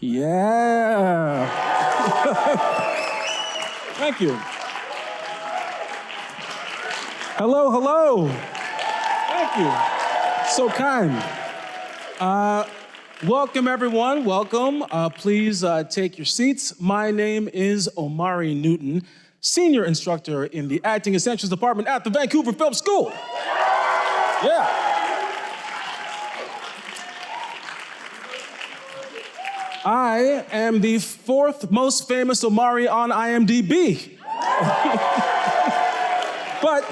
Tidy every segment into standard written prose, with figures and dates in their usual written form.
Yeah. Thank you. Hello, hello. Thank you. So kind. Welcome, everyone. Welcome. Please take your seats. My name is Omari Newton, Senior Instructor in the Acting Essentials Department at the Vancouver Film School. Yeah. I am the fourth most famous Omari on IMDb. But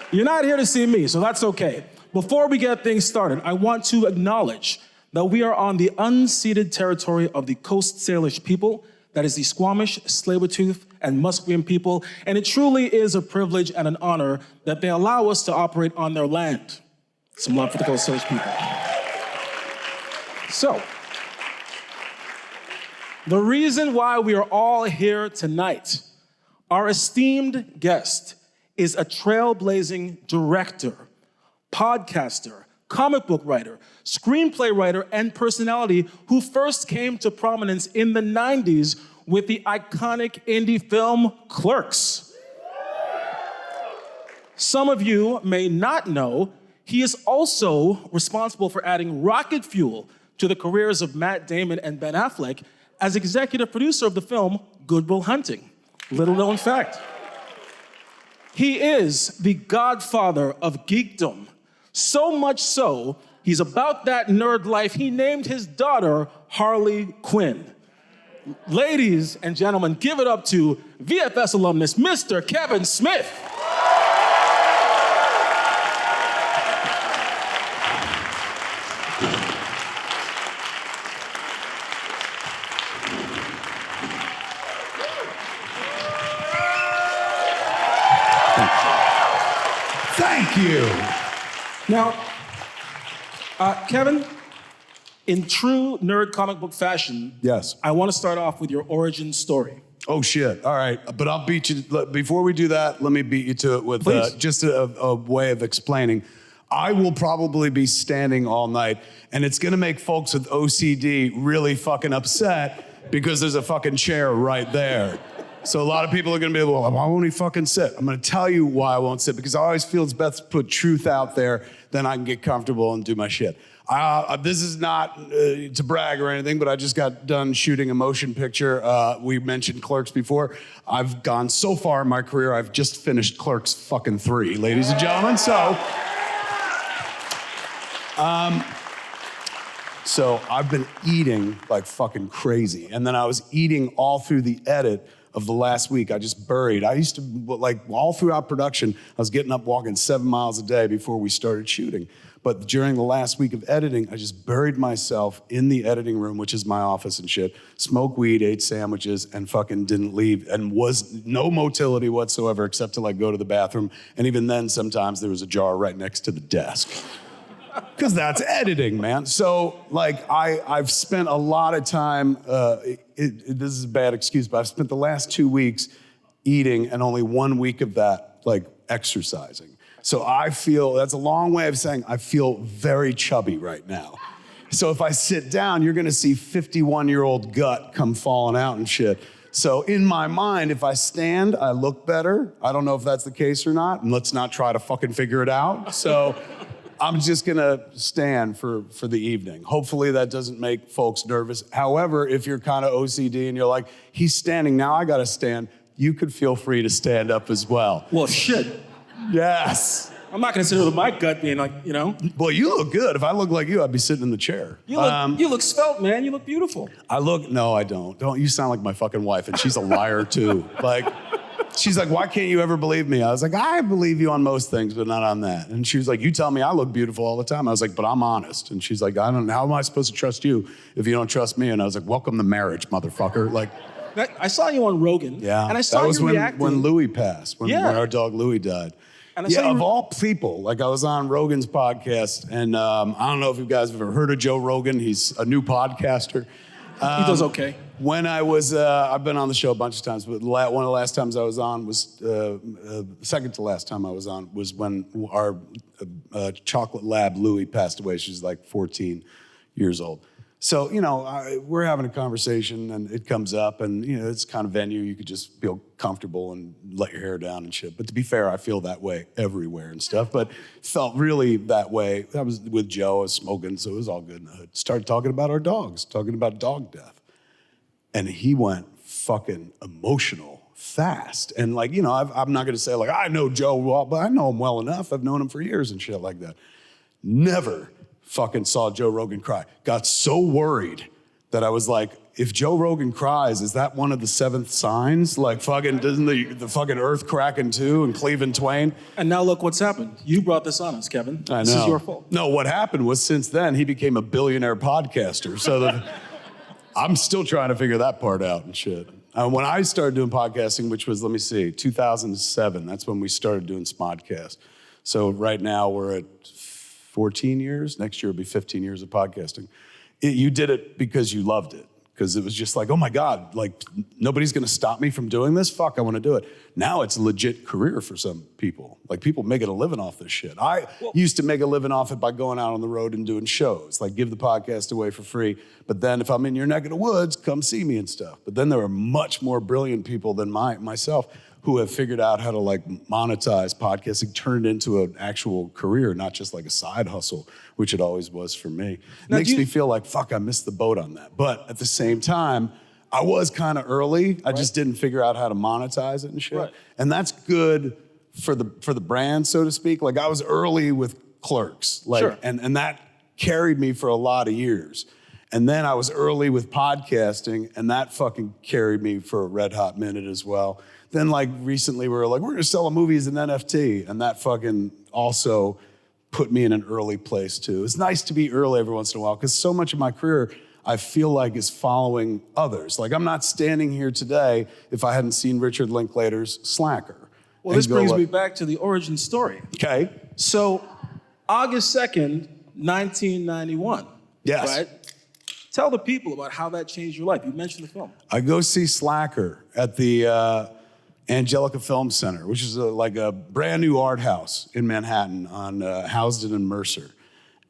you're not here to see me, so that's okay. Before we get things started, I want to acknowledge that we are on the unceded territory of the Coast Salish people, that is the Squamish, Tsleil-Waututh, and Musqueam people, and it truly is a privilege and an honor that they allow us to operate on their land. Some love for the Coast Salish people. So, the reason why we are all here tonight, our esteemed guest is a trailblazing director, podcaster, comic book writer, screenplay writer, and personality who first came to prominence in the 90s with the iconic indie film Clerks. Some of you may not know, he is also responsible for adding rocket fuel to the careers of Matt Damon and Ben Affleck as executive producer of the film Good Will Hunting. Little known fact. He is the godfather of geekdom. So much so, he's about that nerd life. He named his daughter Harley Quinn. Ladies and gentlemen, give it up to VFS alumnus, Mr. Kevin Smith. Thank you. Now, Kevin, in true nerd comic book fashion, Yes. I want to start off with your origin story. Oh, shit. All right. But I'll beat you. Before we do that, let me beat you to it with just a way of explaining. I will probably be standing all night, and it's going to make folks with OCD really fucking upset because there's a fucking chair right there. So a lot of people are going to be like, well, why won't he fucking sit? I'm going to tell you why I won't sit, because I always feel it's best to put truth out there, then I can get comfortable and do my shit. This is not to brag or anything, but I just got done shooting a motion picture. We mentioned Clerks before. I've gone so far in my career, I've just finished Clerks fucking 3, ladies and gentlemen. So I've been eating like fucking crazy. And then I was eating all through the edit of the last week. I just buried. I used to, like, all throughout production, I was getting up walking 7 miles a day before we started shooting. But during the last week of editing, I just buried myself in the editing room, which is my office and shit, smoked weed, ate sandwiches, and fucking didn't leave, and was no motility whatsoever except to like go to the bathroom. And even then, sometimes there was a jar right next to the desk. Because that's editing, man. So, like, I've spent a lot of time, this is a bad excuse, but I've spent the last 2 weeks eating and only 1 week of that, like, exercising. So I feel, that's a long way of saying I feel very chubby right now. So if I sit down, you're gonna see 51-year-old gut come falling out and shit. So in my mind, if I stand, I look better. I don't know if that's the case or not, and let's not try to fucking figure it out. So I'm just gonna stand for the evening. Hopefully that doesn't make folks nervous. However, if you're kind of OCD and you're like, he's standing, now I gotta stand, you could feel free to stand up as well. Well, shit. Yes. I'm not gonna sit here with my gut being like, you know. Well, you look good. If I look like you, I'd be sitting in the chair. You look svelte, man. You look beautiful. No, I don't. You sound like my fucking wife, and she's a liar too. Like, she's like, why can't you ever believe me? I was like, I believe you on most things, but not on that. And she was like, you tell me I look beautiful all the time. I was like, but I'm honest. And she's like, how am I supposed to trust you if you don't trust me? And I was like, welcome to marriage, motherfucker. Like, I saw you on Rogan. Yeah. And I saw you reacting. When Louis passed, when our dog Louis died. And of all people, like I was on Rogan's podcast, and I don't know if you guys have ever heard of Joe Rogan. He's a new podcaster. He does okay. When I was, I've been on the show a bunch of times, but one of the last times I was on was, second to last time I was on was when our chocolate lab, Louie, passed away. She's like 14 years old. So, we're having a conversation and it comes up and, it's the kind of venue you could just feel comfortable and let your hair down and shit. But to be fair, I feel that way everywhere and stuff, but felt really that way. I was with Joe, I was smoking, so it was all good in the hood. Started talking about our dogs, talking about dog death. And he went fucking emotional fast. And I'm not gonna say I know Joe well, but I know him well enough. I've known him for years and shit like that. Never fucking saw Joe Rogan cry. Got so worried that I was like, if Joe Rogan cries, is that one of the seventh signs? Doesn't the fucking earth crack in two and cleave in twain? And now look what's happened. You brought this on us, Kevin. I know. This is your fault. No, what happened was since then, he became a billionaire podcaster. So I'm still trying to figure that part out and shit. When I started doing podcasting, which was, 2007, that's when we started doing Smodcast. So right now we're at 14 years. Next year will be 15 years of podcasting. You did it because you loved it. Because it was just oh my God, nobody's gonna stop me from doing this? Fuck, I wanna do it. Now it's a legit career for some people. People making a living off this shit. I used to make a living off it by going out on the road and doing shows, give the podcast away for free. But then if I'm in your neck of the woods, come see me and stuff. But then there are much more brilliant people than myself who have figured out how to monetize podcasting, turn it into an actual career, not just a side hustle, which it always was for me. Makes me feel fuck, I missed the boat on that. But at the same time, I was kind of early. I just didn't figure out how to monetize it and shit. Right. And that's good for the brand, so to speak. I was early with Clerks. Sure. And that carried me for a lot of years. And then I was early with podcasting, and that fucking carried me for a red hot minute as well. Then recently we were we're gonna sell a movie as an NFT, and that fucking also put me in an early place too. It's nice to be early every once in a while, because so much of my career I feel is following others. I'm not standing here today if I hadn't seen Richard Linklater's Slacker. Well, this brings me back to the origin story. Okay. So, August 2nd, 1991. Yes. Right? Tell the people about how that changed your life. You mentioned the film. I go see Slacker at the Angelica Film Center, which is a brand new art house in Manhattan on Housden and Mercer.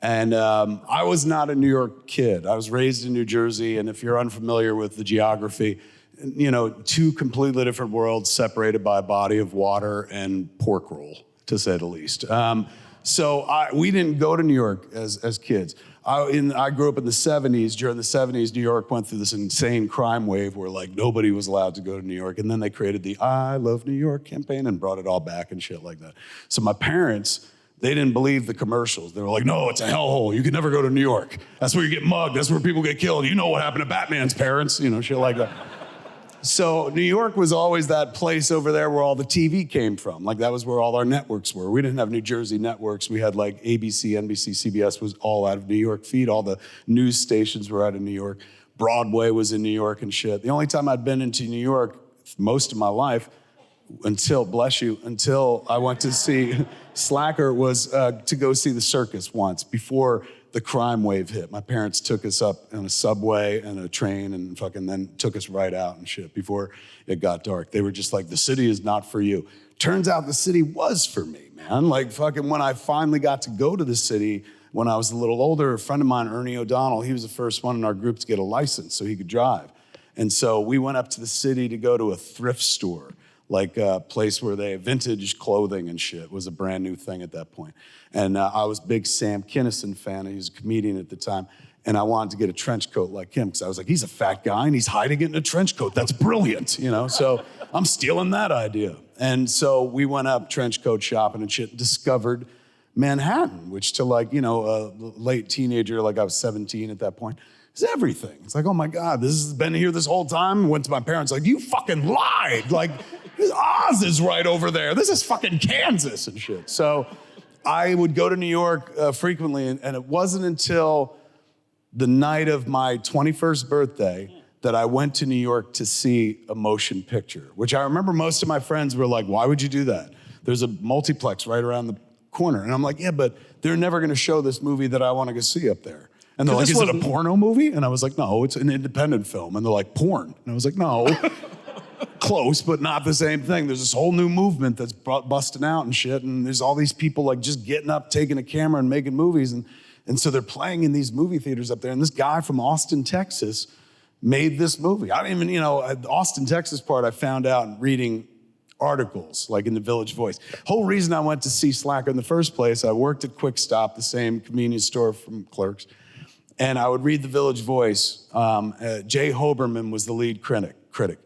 And I was not a New York kid. I was raised in New Jersey, and if you're unfamiliar with the geography, two completely different worlds separated by a body of water and pork roll, to say the least. So we didn't go to New York as kids. I grew up in the 70s. During the 70s, New York went through this insane crime wave where nobody was allowed to go to New York. And then they created the I Love New York campaign and brought it all back and shit like that. So my parents, they didn't believe the commercials. They were like, no, it's a hellhole. You can never go to New York. That's where you get mugged. That's where people get killed. You know what happened to Batman's parents, shit like that. So New York was always that place over there where all the TV came from. That was where all our networks were. We didn't have New Jersey networks. We had ABC, NBC, CBS was all out of New York feed. All the news stations were out of New York. Broadway was in New York and shit. The only time I'd been into New York most of my life until I went to see Slacker was to go see the circus once before the crime wave hit. My parents took us up on a subway and a train and fucking then took us right out and shit before it got dark. They were just the city is not for you. Turns out the city was for me, man. When I finally got to go to the city when I was a little older, a friend of mine, Ernie O'Donnell, he was the first one in our group to get a license so he could drive. And so we went up to the city to go to a thrift store, a place where they vintage clothing and shit was a brand new thing at that point. And I was a big Sam Kinison fan. He was a comedian at the time. And I wanted to get a trench coat like him because I was he's a fat guy and he's hiding it in a trench coat. That's brilliant, So I'm stealing that idea. And so we went up trench coat shopping and shit, discovered Manhattan, which to a late teenager, I was 17 at that point, is everything. It's oh my God, this has been here this whole time. Went to my parents you fucking lied. Oz is right over there. This is fucking Kansas and shit. So I would go to New York frequently, and it wasn't until the night of my 21st birthday that I went to New York to see a motion picture, which I remember most of my friends were why would you do that? There's a multiplex right around the corner. And I'm yeah, but they're never gonna show this movie that I wanna go see up there. And they're is it a porno movie? And I was no, it's an independent film. And they're porn. And I was no. Close, but not the same thing. There's this whole new movement that's busting out and shit, and there's all these people just getting up, taking a camera and making movies. And And so they're playing in these movie theaters up there. And this guy from Austin, Texas made this movie. I don't even, the Austin, Texas part I found out reading articles, like in the Village Voice. Whole reason I went to see Slacker in the first place, I worked at Quick Stop, the same convenience store from Clerks, and I would read the Village Voice. Jay Hoberman was the lead critic.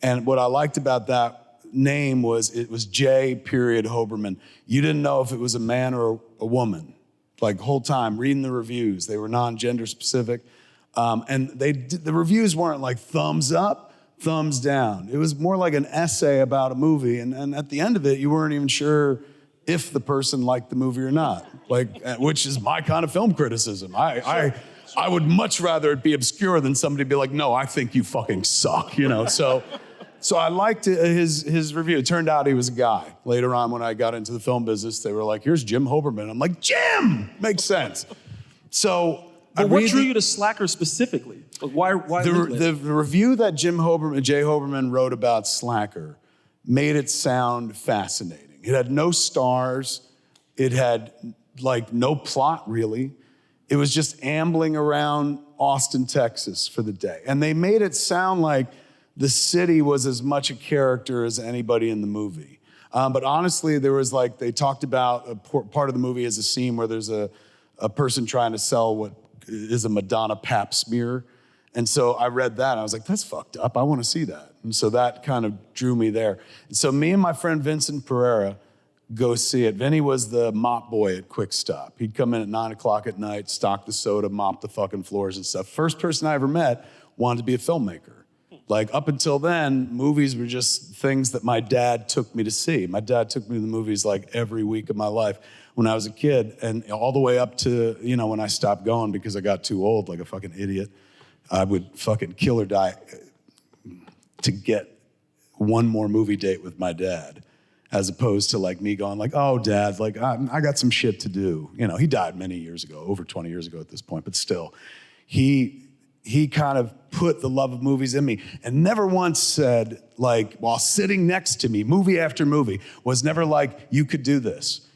And what I liked about that name was it was J. Hoberman. You didn't know if it was a man or a woman. Like the whole time, reading the reviews, they were non-gender specific. And the reviews weren't like thumbs up, thumbs down. It was more like an essay about a movie. And at the end of it, you weren't even sure if the person liked the movie or not, which is my kind of film criticism. I would much rather it be obscure than somebody be like, no, I think you fucking suck, So I liked his review. It turned out he was a guy. Later on, when I got into the film business, they were like, here's Jim Hoberman. I'm like, Jim! Makes sense. So But what drew you to Slacker specifically? Like why the review that Jay Hoberman wrote about Slacker made it sound fascinating. It had no stars. It had no plot really. It was just ambling around Austin, Texas for the day. And they made it sound like the city was as much a character as anybody in the movie. But honestly, there was they talked about part of the movie is a scene where there's a person trying to sell what is a Madonna pap smear. And so I read that, and I was like, that's fucked up. I want to see that. And so that kind of drew me there. And so me and my friend Vincent Pereira go see it. Vinny was the mop boy at Quick Stop. He'd come in at 9 o'clock at night, stock the soda, mop the fucking floors and stuff. First person I ever met wanted to be a filmmaker. Up until then, movies were just things that my dad took me to see. My dad took me to the movies every week of my life when I was a kid, and all the way up to, when I stopped going because I got too old, like a fucking idiot. I would fucking kill or die to get one more movie date with my dad, as opposed to me going oh, Dad, I got some shit to do. He died many years ago, over 20 years ago at this point, but still, he kind of put the love of movies in me and never once said, while sitting next to me, movie after movie, was never you could do this.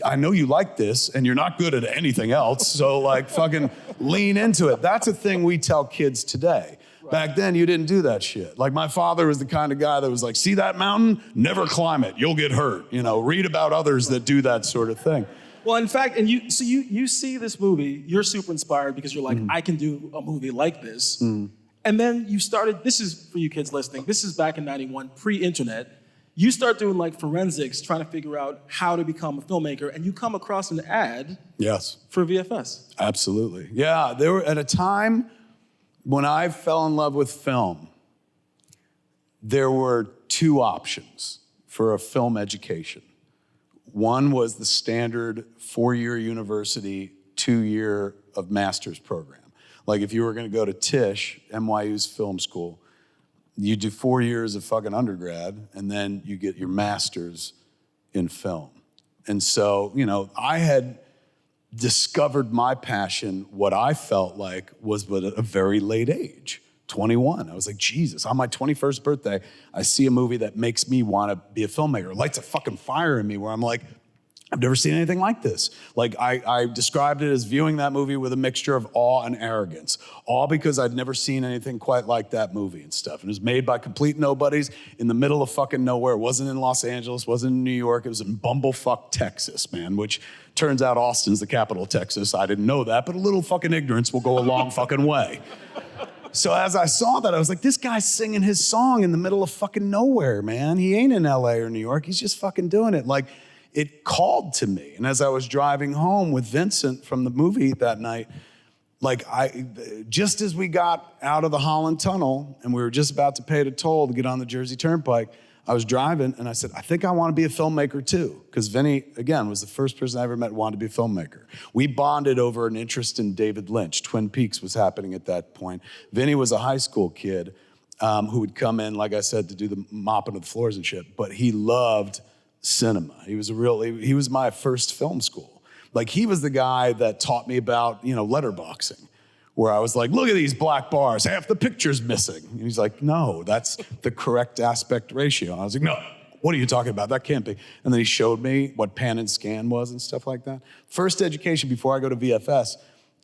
I know you like this and you're not good at anything else, so fucking lean into it. That's a thing we tell kids today. Right. Back then, you didn't do that shit. My father was the kind of guy that was see that mountain? Never climb it. You'll get hurt. Read about others that do that sort of thing. Well, in fact, and you see this movie, you're super inspired because you're I can do a movie like this. And then you started, this is for you kids listening, this is back in 91, pre-internet. You start doing forensics, trying to figure out how to become a filmmaker, and you come across an ad for VFS. Absolutely. Yeah, there were at a time when I fell in love with film, there were two options for a film education. One was the standard 4-year university, 2-year of master's program. If you were going to go to Tisch, NYU's film school, you do 4 years of fucking undergrad, and then you get your master's in film. And so, I had discovered my passion, what I felt was at a very late age, 21. I was Jesus, on my 21st birthday, I see a movie that makes me want to be a filmmaker. It lights a fucking fire in me where I'm I've never seen anything like this. I described it as viewing that movie with a mixture of awe and arrogance. Awe because I'd never seen anything quite like that movie and stuff. And it was made by complete nobodies in the middle of fucking nowhere. It wasn't in Los Angeles, wasn't in New York. It was in bumblefuck Texas, man, which turns out Austin's the capital of Texas. I didn't know that, but a little fucking ignorance will go a long fucking way. So as I saw that, I was this guy's singing his song in the middle of fucking nowhere, man. He ain't in LA or New York. He's just fucking doing it. It called to me. And as I was driving home with Vincent from the movie that night, just as we got out of the Holland Tunnel and we were just about to pay the toll to get on the Jersey Turnpike, I was driving and I said, I think I want to be a filmmaker too. Because Vinny, again, was the first person I ever met who wanted to be a filmmaker. We bonded over an interest in David Lynch. Twin Peaks was happening at that point. Vinny was a high school kid who would come in, like I said, to do the mopping of the floors and shit. But he loved cinema. He was my first film school. He was the guy that taught me about, letterboxing, where I was look at these black bars, half the picture's missing. And he's no, that's the correct aspect ratio. And I was no, what are you talking about? That can't be. And then he showed me what pan and scan was and stuff like that. First education before I go to VFS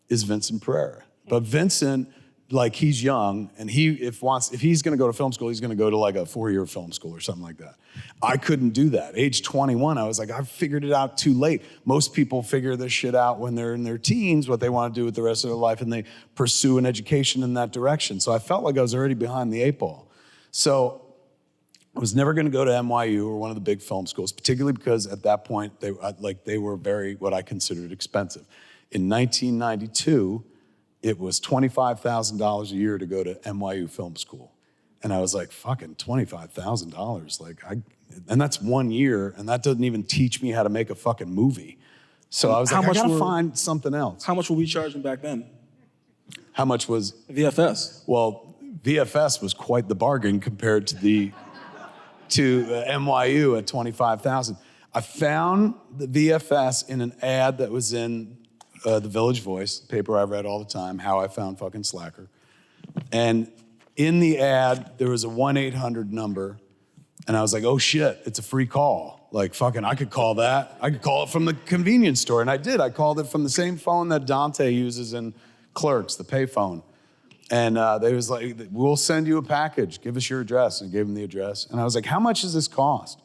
is Vincent Pereira. But Vincent, like, he's young, and if he's gonna go to film school, he's gonna go to like a 4-year film school or something like that. I couldn't do that. Age 21, I was like, I figured it out too late. Most people figure this shit out when they're in their teens, what they wanna do with the rest of their life, and they pursue an education in that direction. So I felt like I was already behind the 8 ball. So I was never gonna go to NYU or one of the big film schools, particularly because at that point, they were very, what I considered expensive. In 1992, it was $25,000 a year to go to NYU Film School. And I was like, fucking $25,000. And that's 1 year, and that doesn't even teach me how to make a fucking movie. So I was like, I gotta find something else. How much were we charging back then? How much was? VFS. Well, VFS was quite the bargain compared to NYU at $25,000. I found the VFS in an ad that was in the Village Voice, the paper I read all the time, How I Found Fucking Slacker. And in the ad, there was a 1-800 number, and I was like, oh shit, it's a free call. Like, fucking, I could call that. I could call it from the convenience store, and I did. I called it from the same phone that Dante uses in Clerks, the payphone. And they was like, we'll send you a package. Give us your address. And I gave them the address. And I was like, how much does this cost?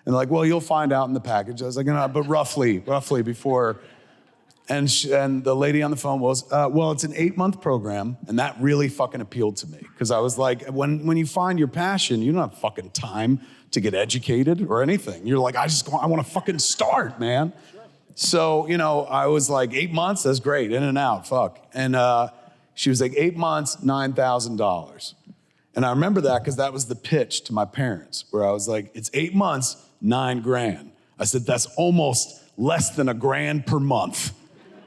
And they're like, well, you'll find out in the package. I was like, no, but roughly before. And the lady on the phone was, well, it's an 8-month program, and that really fucking appealed to me. Because I was like, when you find your passion, you don't have fucking time to get educated or anything. You're like, I want to fucking start, man. Sure. So, I was like, 8 months, that's great, in and out, fuck. And she was like, 8 months, $9,000. And I remember that because that was the pitch to my parents, where I was like, it's 8 months, $9,000. I said, that's almost less than $1,000 per month.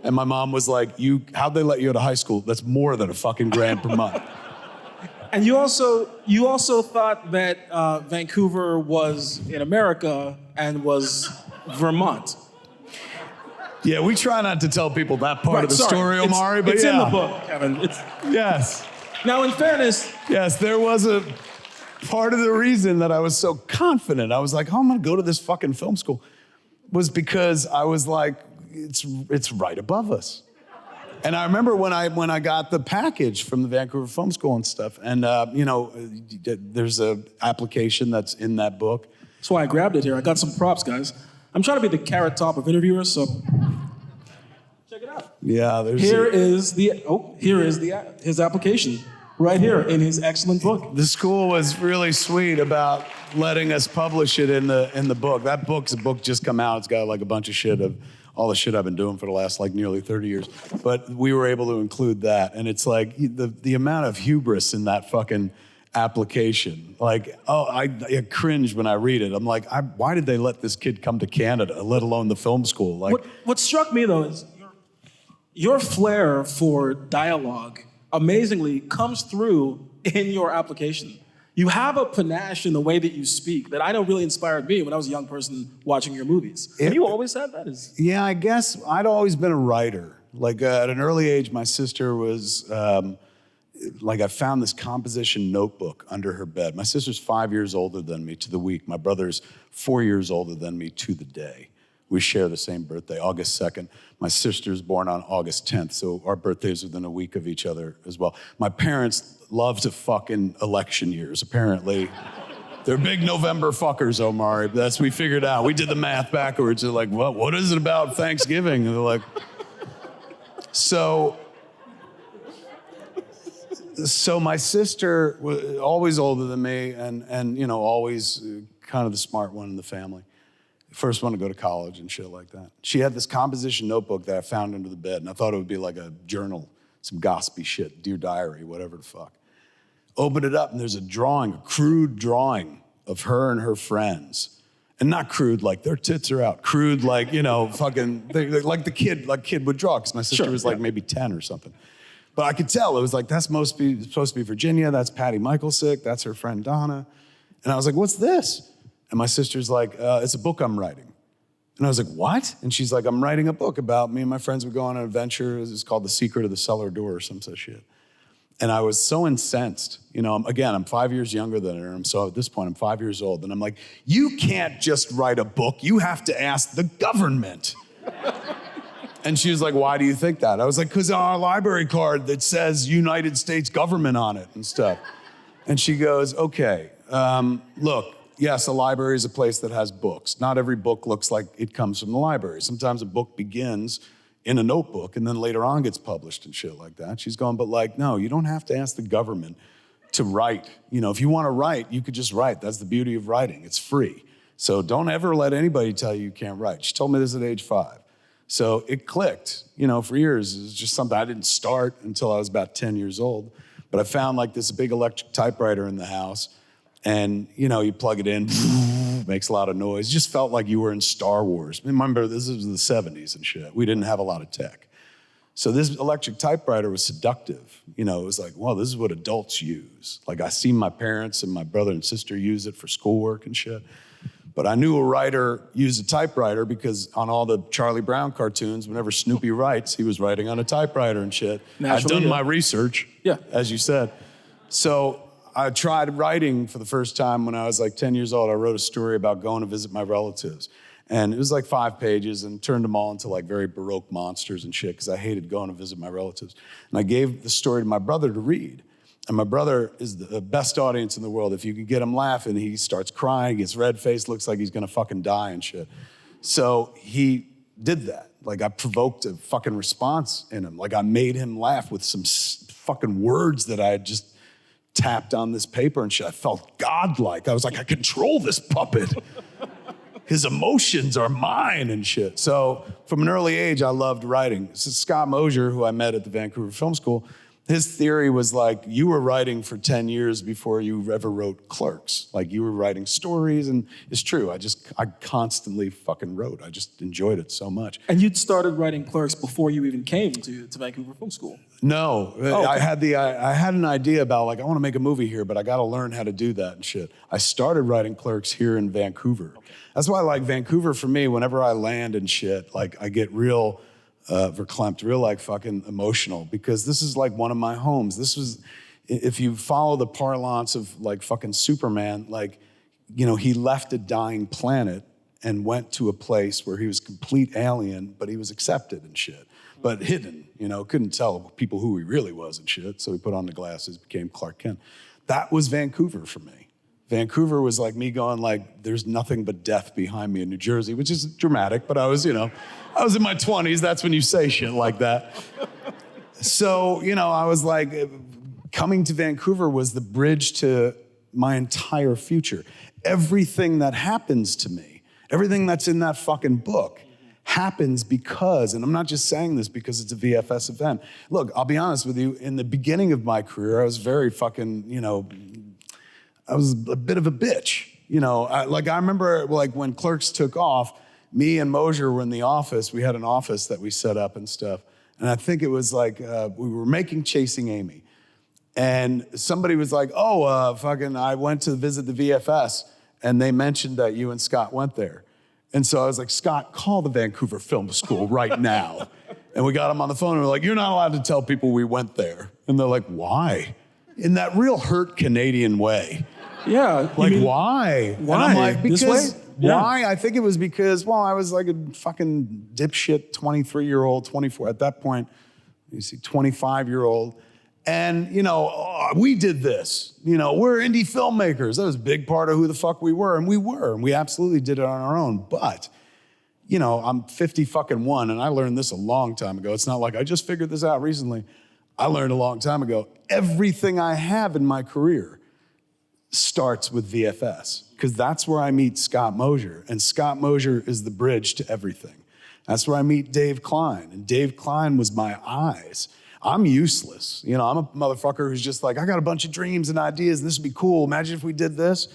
And my mom was like, how'd they let you out of high school? That's more than a fucking $1,000 per month. And you also thought that Vancouver was in America and was Vermont. Yeah, we try not to tell people that part of the story, Omari, but it's in the book, Kevin. Yes. Now, in fairness. Yes, there was a part of the reason that I was so confident. I was like, oh, I'm gonna go to this fucking film school, was because I was like, it's right above us. And I remember when I got the package from the Vancouver Film School and stuff, and there's a application that's in that book. That's why I grabbed it here. I got some props, guys. I'm trying to be the Carrot Top of interviewers, so check it out. Yeah, Here is his application right here in his excellent book. The school was really sweet about letting us publish it in the book. That book's a book just come out. It's got like a bunch of shit of all the shit I've been doing for the last like nearly 30 years. But we were able to include that. And it's like the amount of hubris in that fucking application. Like, I cringe when I read it. I'm like, why did they let this kid come to Canada, let alone the film school? Like, what struck me though is your flair for dialogue amazingly comes through in your application. You have a panache in the way that you speak that I know really inspired me when I was a young person watching your movies. Have you always had that? Yeah, I guess I'd always been a writer. Like at an early age, my sister was, I found this composition notebook under her bed. My sister's 5 years older than me to the week. My brother's 4 years older than me to the day. We share the same birthday, August 2nd. My sister's born on August 10th, so our birthdays are within a week of each other as well. My parents love to fuck in election years, apparently. They're big November fuckers, Omari. That's we figured out. We did the math backwards. They're like, well, what is it about Thanksgiving? And they're like, so my sister was always older than me and always kind of the smart one in the family. First one to go to college and shit like that. She had this composition notebook that I found under the bed, and I thought it would be like a journal, some gossipy shit, Dear Diary, whatever the fuck. Opened it up, and there's a drawing, a crude drawing of her and her friends. And not crude, like their tits are out. Crude, like, fucking, like kid would draw, because my sister was like maybe 10 or something. But I could tell, it was like, that's supposed to be Virginia, that's Patty Michalsick, that's her friend Donna. And I was like, what's this? And my sister's like, it's a book I'm writing. And I was like, what? And she's like, I'm writing a book about me and my friends would go on an adventure. It's called The Secret of the Cellar Door or some such shit. And I was so incensed. You know, again, I'm 5 years younger than her. So at this point, I'm 5 years old. And I'm like, you can't just write a book. You have to ask the government. And she was like, why do you think that? I was like, because on our library card that says United States government on it and stuff. And she goes, okay, look, yes, a library is a place that has books. Not every book looks like it comes from the library. Sometimes a book begins in a notebook and then later on gets published and shit like that. She's going, but like, no, you don't have to ask the government to write. You know, if you want to write, you could just write. That's the beauty of writing. It's free. So don't ever let anybody tell you you can't write. She told me this at age 5. So it clicked, you know, for years. It was just something I didn't start until I was about 10 years old. But I found like this big electric typewriter in the house. And, you know, you plug it in, makes a lot of noise. It just felt like you were in Star Wars. Remember, this was the 70s and shit. We didn't have a lot of tech. So this electric typewriter was seductive. You know, it was like, well, this is what adults use. Like I see my parents and my brother and sister use it for schoolwork and shit. But I knew a writer used a typewriter because on all the Charlie Brown cartoons, whenever Snoopy writes, he was writing on a typewriter and shit. I'd done my research, as you said. So I tried writing for the first time when I was like 10 years old. I wrote a story about going to visit my relatives. And it was like 5 pages and turned them all into like very Baroque monsters and shit because I hated going to visit my relatives. And I gave the story to my brother to read. And my brother is the best audience in the world. If you can get him laughing, he starts crying, gets red-faced, looks like he's gonna fucking die and shit. So he did that. Like I provoked a fucking response in him. Like I made him laugh with some fucking words that I had just tapped on this paper and shit. I felt godlike. I was like, I control this puppet. His emotions are mine and shit. So from an early age, I loved writing. This is Scott Mosier, who I met at the Vancouver Film School. His theory was like, you were writing for 10 years before you ever wrote Clerks. Like you were writing stories, and it's true. I constantly fucking wrote. I just enjoyed it so much. And you'd started writing Clerks before you even came to Vancouver Film School? No, okay. I had an idea about like, I want to make a movie here, but I got to learn how to do that and shit. I started writing Clerks here in Vancouver. Okay. That's why I like Vancouver for me. Whenever I land and shit, like I get real verklempt, real like fucking emotional because this is like one of my homes. This was, if you follow the parlance of like fucking Superman, like, you know, he left a dying planet and went to a place where he was complete alien, but he was accepted and shit, but hidden, you know, couldn't tell people who he really was and shit. So he put on the glasses, became Clark Kent. That was Vancouver for me. Vancouver was like me going like, there's nothing but death behind me in New Jersey, which is dramatic, but I was, you know, I was in my 20s. That's when you say shit like that. So, you know, I was like, coming to Vancouver was the bridge to my entire future. Everything that happens to me, everything that's in that fucking book happens because, and I'm not just saying this because it's a VFS event. Look, I'll be honest with you, in the beginning of my career, I was very fucking, you know, I was a bit of a bitch. You know, I remember like when Clerks took off, me and Mosier were in the office. We had an office that we set up and stuff. And I think it was like, we were making Chasing Amy. And somebody was like, I went to visit the VFS and they mentioned that you and Scott went there. And so I was like, Scott, call the Vancouver Film School right now. And we got him on the phone and we're like, you're not allowed to tell people we went there. And they're like, why? In that real hurt Canadian way. Yeah. Like, why? Why? And I'm like, because, this way? why? I think it was because, well, I was like a fucking dipshit 23-year-old, 24, at that point, you see, 25-year-old. And, you know, we did this. You know, we're indie filmmakers. That was a big part of who the fuck we were. And we absolutely did it on our own. But, you know, I'm 51, and I learned this a long time ago. It's not like I just figured this out recently. I learned a long time ago. Everything I have in my career starts with VFS, because that's where I meet Scott Mosier, and Scott Mosier is the bridge to everything. That's where I meet Dave Klein, and Dave Klein was my eyes. I'm useless. You know, I'm a motherfucker who's just like, I got a bunch of dreams and ideas, and this would be cool. Imagine if we did this.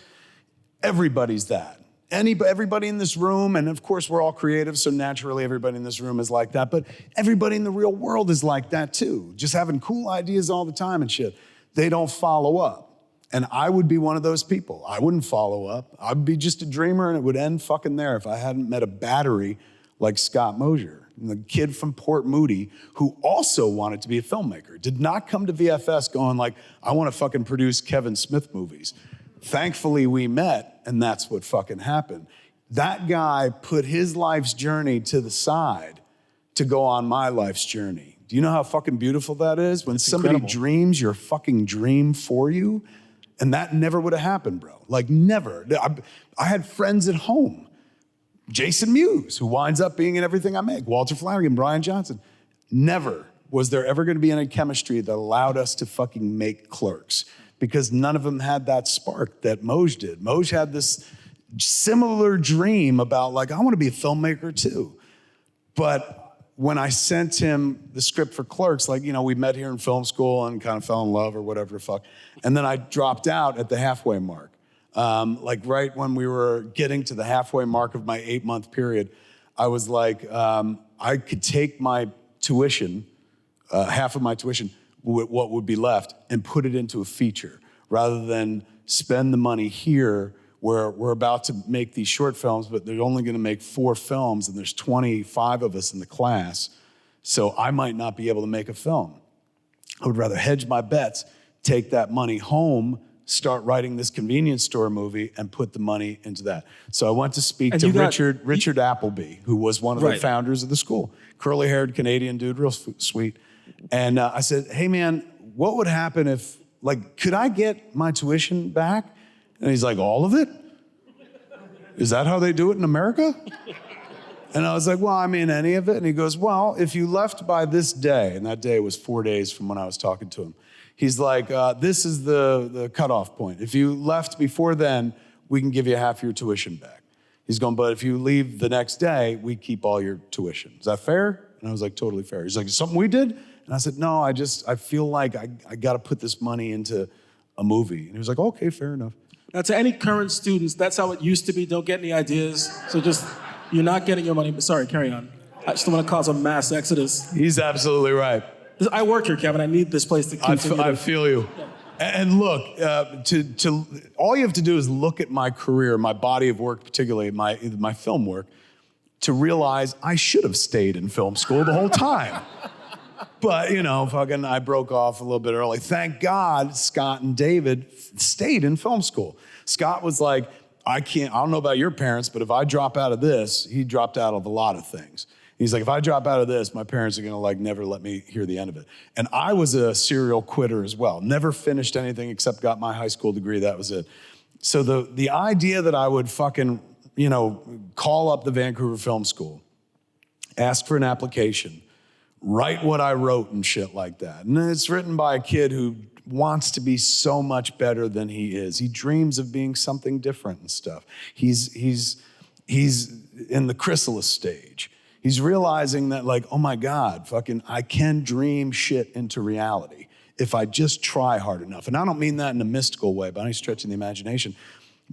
Everybody's that. Everybody in this room, and of course we're all creative, so naturally everybody in this room is like that, but everybody in the real world is like that too. Just having cool ideas all the time and shit. They don't follow up. And I would be one of those people. I wouldn't follow up. I'd be just a dreamer and it would end fucking there if I hadn't met a battery like Scott Mosier. the kid from Port Moody, who also wanted to be a filmmaker, did not come to VFS going like, I want to fucking produce Kevin Smith movies. Thankfully, we met, and that's what fucking happened. That guy put his life's journey to the side to go on my life's journey. Do you know how fucking beautiful that is? When somebody dreams your fucking dream for you, and that never would have happened, bro. Like, never. I had friends at home. Jason Mewes, who winds up being in everything I make. Walter Flanagan, Brian Johnson. Never was there ever going to be any chemistry that allowed us to fucking make Clerks, because none of them had that spark that Moj did. Moj had this similar dream about like, I want to be a filmmaker too. But when I sent him the script for Clerks, like, you know, we met here in film school and kind of fell in love or whatever the fuck. And then I dropped out at the halfway mark. Like right when we were getting to the halfway mark of my 8-month period, I was like, I could take my tuition, half of my tuition, what would be left, and put it into a feature rather than spend the money here where we're about to make these short films, but they're only gonna make 4 films and there's 25 of us in the class. So I might not be able to make a film. I would rather hedge my bets, take that money home, start writing this convenience store movie, and put the money into that. So I went to speak to Richard Appleby, who was one of the founders of the school. Curly-haired Canadian dude, real sweet. And I said, hey man, what would happen if, like, could I get my tuition back? And he's like, all of it? Is that how they do it in America? And I was like, well, I mean, any of it? And he goes, well, if you left by this day, and that day was 4 days from when I was talking to him, he's like, this is the cutoff point. If you left before then, we can give you half your tuition back. He's going, but if you leave the next day, we keep all your tuition. Is that fair? And I was like, totally fair. He's like, something we did? And I said, no, I feel like I got to put this money into a movie. And he was like, okay, fair enough. Now, to any current students, that's how it used to be. Don't get any ideas. So just, you're not getting your money. Sorry, carry on. I just don't want to cause a mass exodus. He's absolutely right. I work here, Kevin. I need this place to continue. I feel you. Yeah. And look, all you have to do is look at my career, my body of work, particularly my film work, to realize I should have stayed in film school the whole time. But, you know, fucking, I broke off a little bit early. Thank God Scott and David stayed in film school. Scott was like, I don't know about your parents, but if I drop out of this, he dropped out of a lot of things. He's like, if I drop out of this, my parents are gonna like never let me hear the end of it. And I was a serial quitter as well. Never finished anything except got my high school degree, that was it. So the idea that I would fucking, you know, call up the Vancouver Film School, ask for an application, write what I wrote and shit like that. And it's written by a kid who wants to be so much better than he is. He dreams of being something different and stuff. He's in the chrysalis stage. He's realizing that like, oh my God, fucking, I can dream shit into reality if I just try hard enough. And I don't mean that in a mystical way, by any stretch of the imagination.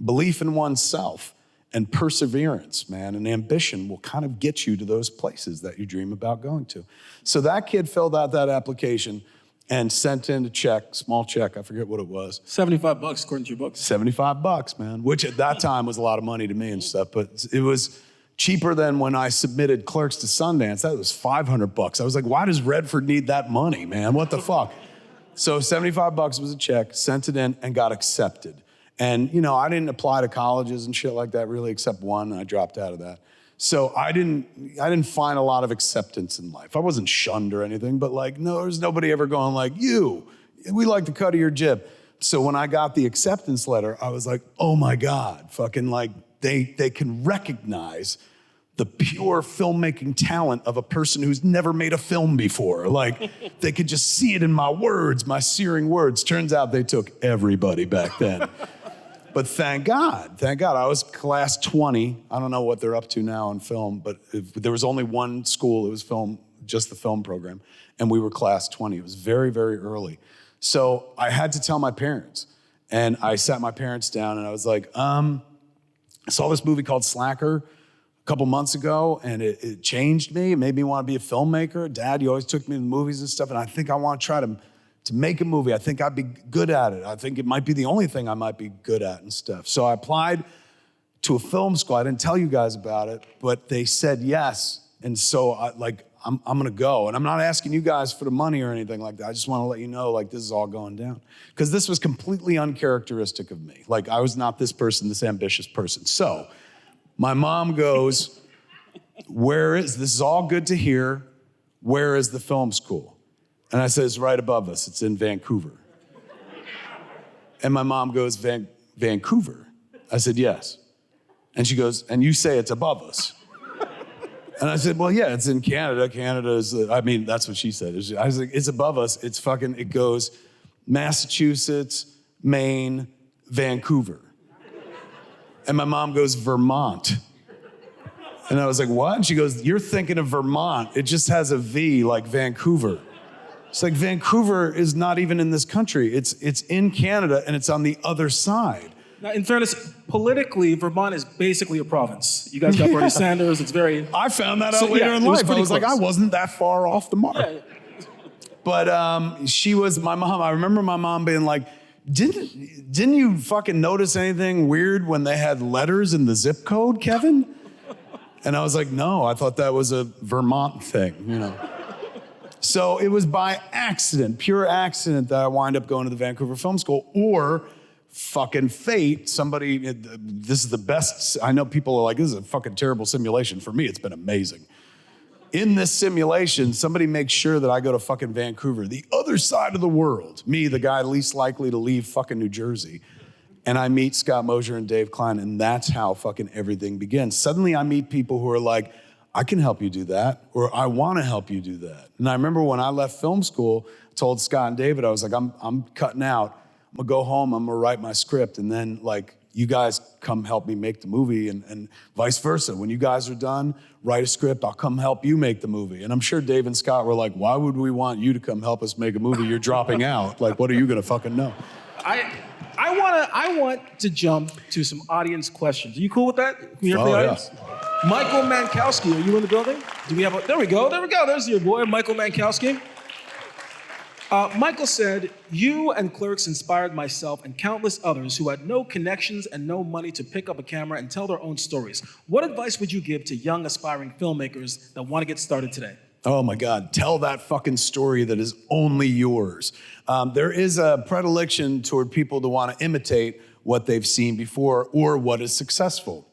Belief in oneself and perseverance, man, and ambition will kind of get you to those places that you dream about going to. So that kid filled out that application and sent in a check, small check, I forget what it was. $75 according to your books. $75, man, which at that time was a lot of money to me and stuff, but it was cheaper than when I submitted Clerks to Sundance. That was $500. I was like, why does Redford need that money, man? What the fuck? So $75 was a check, sent it in, and got accepted. And, you know, I didn't apply to colleges and shit like that really, except one, and I dropped out of that. So I didn't find a lot of acceptance in life. I wasn't shunned or anything, but like, no, there's nobody ever going like, we like the cut of your jib. So when I got the acceptance letter, I was like, oh my God, fucking like, they can recognize the pure filmmaking talent of a person who's never made a film before. Like, they could just see it in my words, my searing words. Turns out they took everybody back then. But thank God. I was class 20. I don't know what they're up to now in film, but there was only one school, it was film, just the film program, and we were class 20. It was very, very early. So I had to tell my parents, and I sat my parents down and I was like, I saw this movie called Slacker a couple months ago, and it changed me. It made me want to be a filmmaker. Dad, you always took me to the movies and stuff, and I think I want to try to make a movie. I think I'd be good at it. I think it might be the only thing I might be good at and stuff. So I applied to a film school. I didn't tell you guys about it, but they said yes And so I'm gonna go. And I'm not asking you guys for the money or anything like that. I just wanna let you know, like, this is all going down. Because this was completely uncharacteristic of me. Like, I was not this person, this ambitious person. So my mom goes, this is all good to hear, where is the film school? And I said, it's right above us, it's in Vancouver. And my mom goes, Vancouver? I said, yes. And she goes, and you say it's above us. And I said, well, yeah, it's in Canada. Canada is, that's what she said. I was like, it's above us. It goes Massachusetts, Maine, Vancouver. And my mom goes, Vermont. And I was like, what? And she goes, you're thinking of Vermont. It just has a V like Vancouver. It's like, Vancouver is not even in this country. It's in Canada and it's on the other side. Now, in fairness, politically, Vermont is basically a province. You guys got Bernie Sanders. It's very... I found that out later in life. I was like, I wasn't that far off the mark. Yeah. But she was my mom. I remember my mom being like, didn't you fucking notice anything weird when they had letters in the zip code, Kevin? And I was like, no, I thought that was a Vermont thing, you know. So it was by accident, pure accident, that I wind up going to the Vancouver Film School, or fucking fate. Somebody, this is the best. I know people are like, this is a fucking terrible simulation. For me, it's been amazing. In this simulation, somebody makes sure that I go to fucking Vancouver, the other side of the world. Me, the guy least likely to leave fucking New Jersey. And I meet Scott Mosier and Dave Klein, and that's how fucking everything begins. Suddenly I meet people who are like, I can help you do that, or I want to help you do that. And I remember when I left film school, I told Scott and David, I was like, I'm cutting out. I'm gonna go home, I'm gonna write my script, and then like, you guys come help me make the movie, and vice versa. When you guys are done, write a script, I'll come help you make the movie. And I'm sure Dave and Scott were like, why would we want you to come help us make a movie? You're dropping out. Like, what are you gonna fucking know? I want to jump to some audience questions. Are you cool with that? Can you hear from the audience? Michael Mankowski, are you in the building? Do we have there we go. There's your boy, Michael Mankowski. Michael said, you and Clerks inspired myself and countless others who had no connections and no money to pick up a camera and tell their own stories. What advice would you give to young aspiring filmmakers that want to get started today? Oh my God, tell that fucking story that is only yours. There is a predilection toward people to want to imitate what they've seen before or what is successful.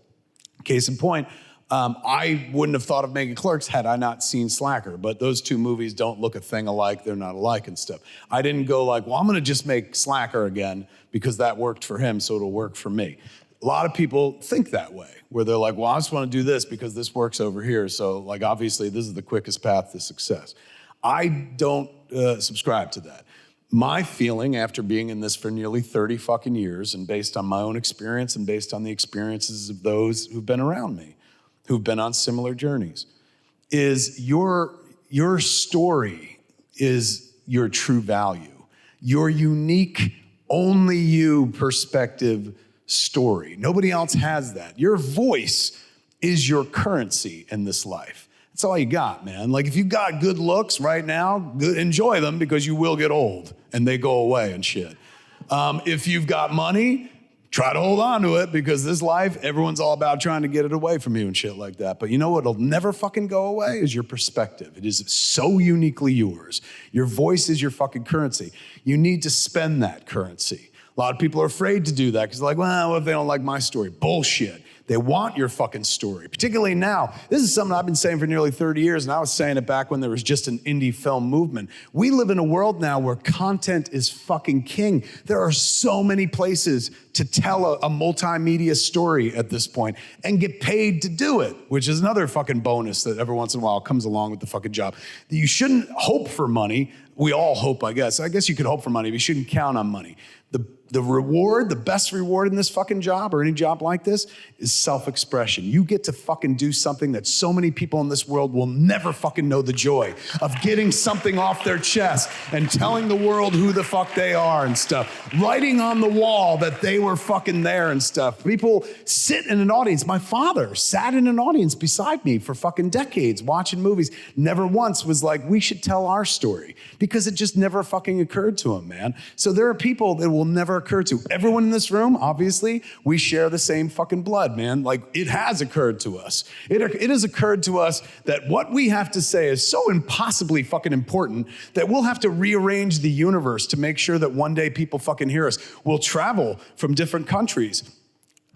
Case in point, I wouldn't have thought of making Clerks had I not seen Slacker, but those two movies don't look a thing alike, they're not alike and stuff. I didn't go like, well, I'm gonna just make Slacker again because that worked for him, so it'll work for me. A lot of people think that way, where they're like, well, I just wanna do this because this works over here, so like obviously this is the quickest path to success. I don't subscribe to that. My feeling after being in this for nearly 30 fucking years, and based on my own experience and based on the experiences of those who've been around me, who've been on similar journeys, is your story is your true value. Your unique, only you perspective story. Nobody else has that. Your voice is your currency in this life. That's all you got, man. Like if you got good looks right now, enjoy them because you will get old and they go away and shit. If you've got money, try to hold on to it because this life, everyone's all about trying to get it away from you and shit like that. But you know what'll never fucking go away is your perspective. It is so uniquely yours. Your voice is your fucking currency. You need to spend that currency. A lot of people are afraid to do that because they're like, well, what if they don't like my story? Bullshit. They want your fucking story, particularly now. This is something I've been saying for nearly 30 years, and I was saying it back when there was just an indie film movement. We live in a world now where content is fucking king. There are so many places to tell a multimedia story at this point and get paid to do it, which is another fucking bonus that every once in a while comes along with the fucking job. You shouldn't hope for money. We all hope, I guess. I guess you could hope for money, but you shouldn't count on money. The reward, the best reward in this fucking job or any job like this is self-expression. You get to fucking do something that so many people in this world will never fucking know the joy of getting something off their chest and telling the world who the fuck they are and stuff. Writing on the wall that they were fucking there and stuff. People sit in an audience. My father sat in an audience beside me for fucking decades watching movies. Never once was like, we should tell our story, because it just never fucking occurred to him, man. So there are people that will never occur to. Everyone in this room, obviously, we share the same fucking blood, man. Like, it has occurred to us. It has occurred to us that what we have to say is so impossibly fucking important that we'll have to rearrange the universe to make sure that one day people fucking hear us. We'll travel from different countries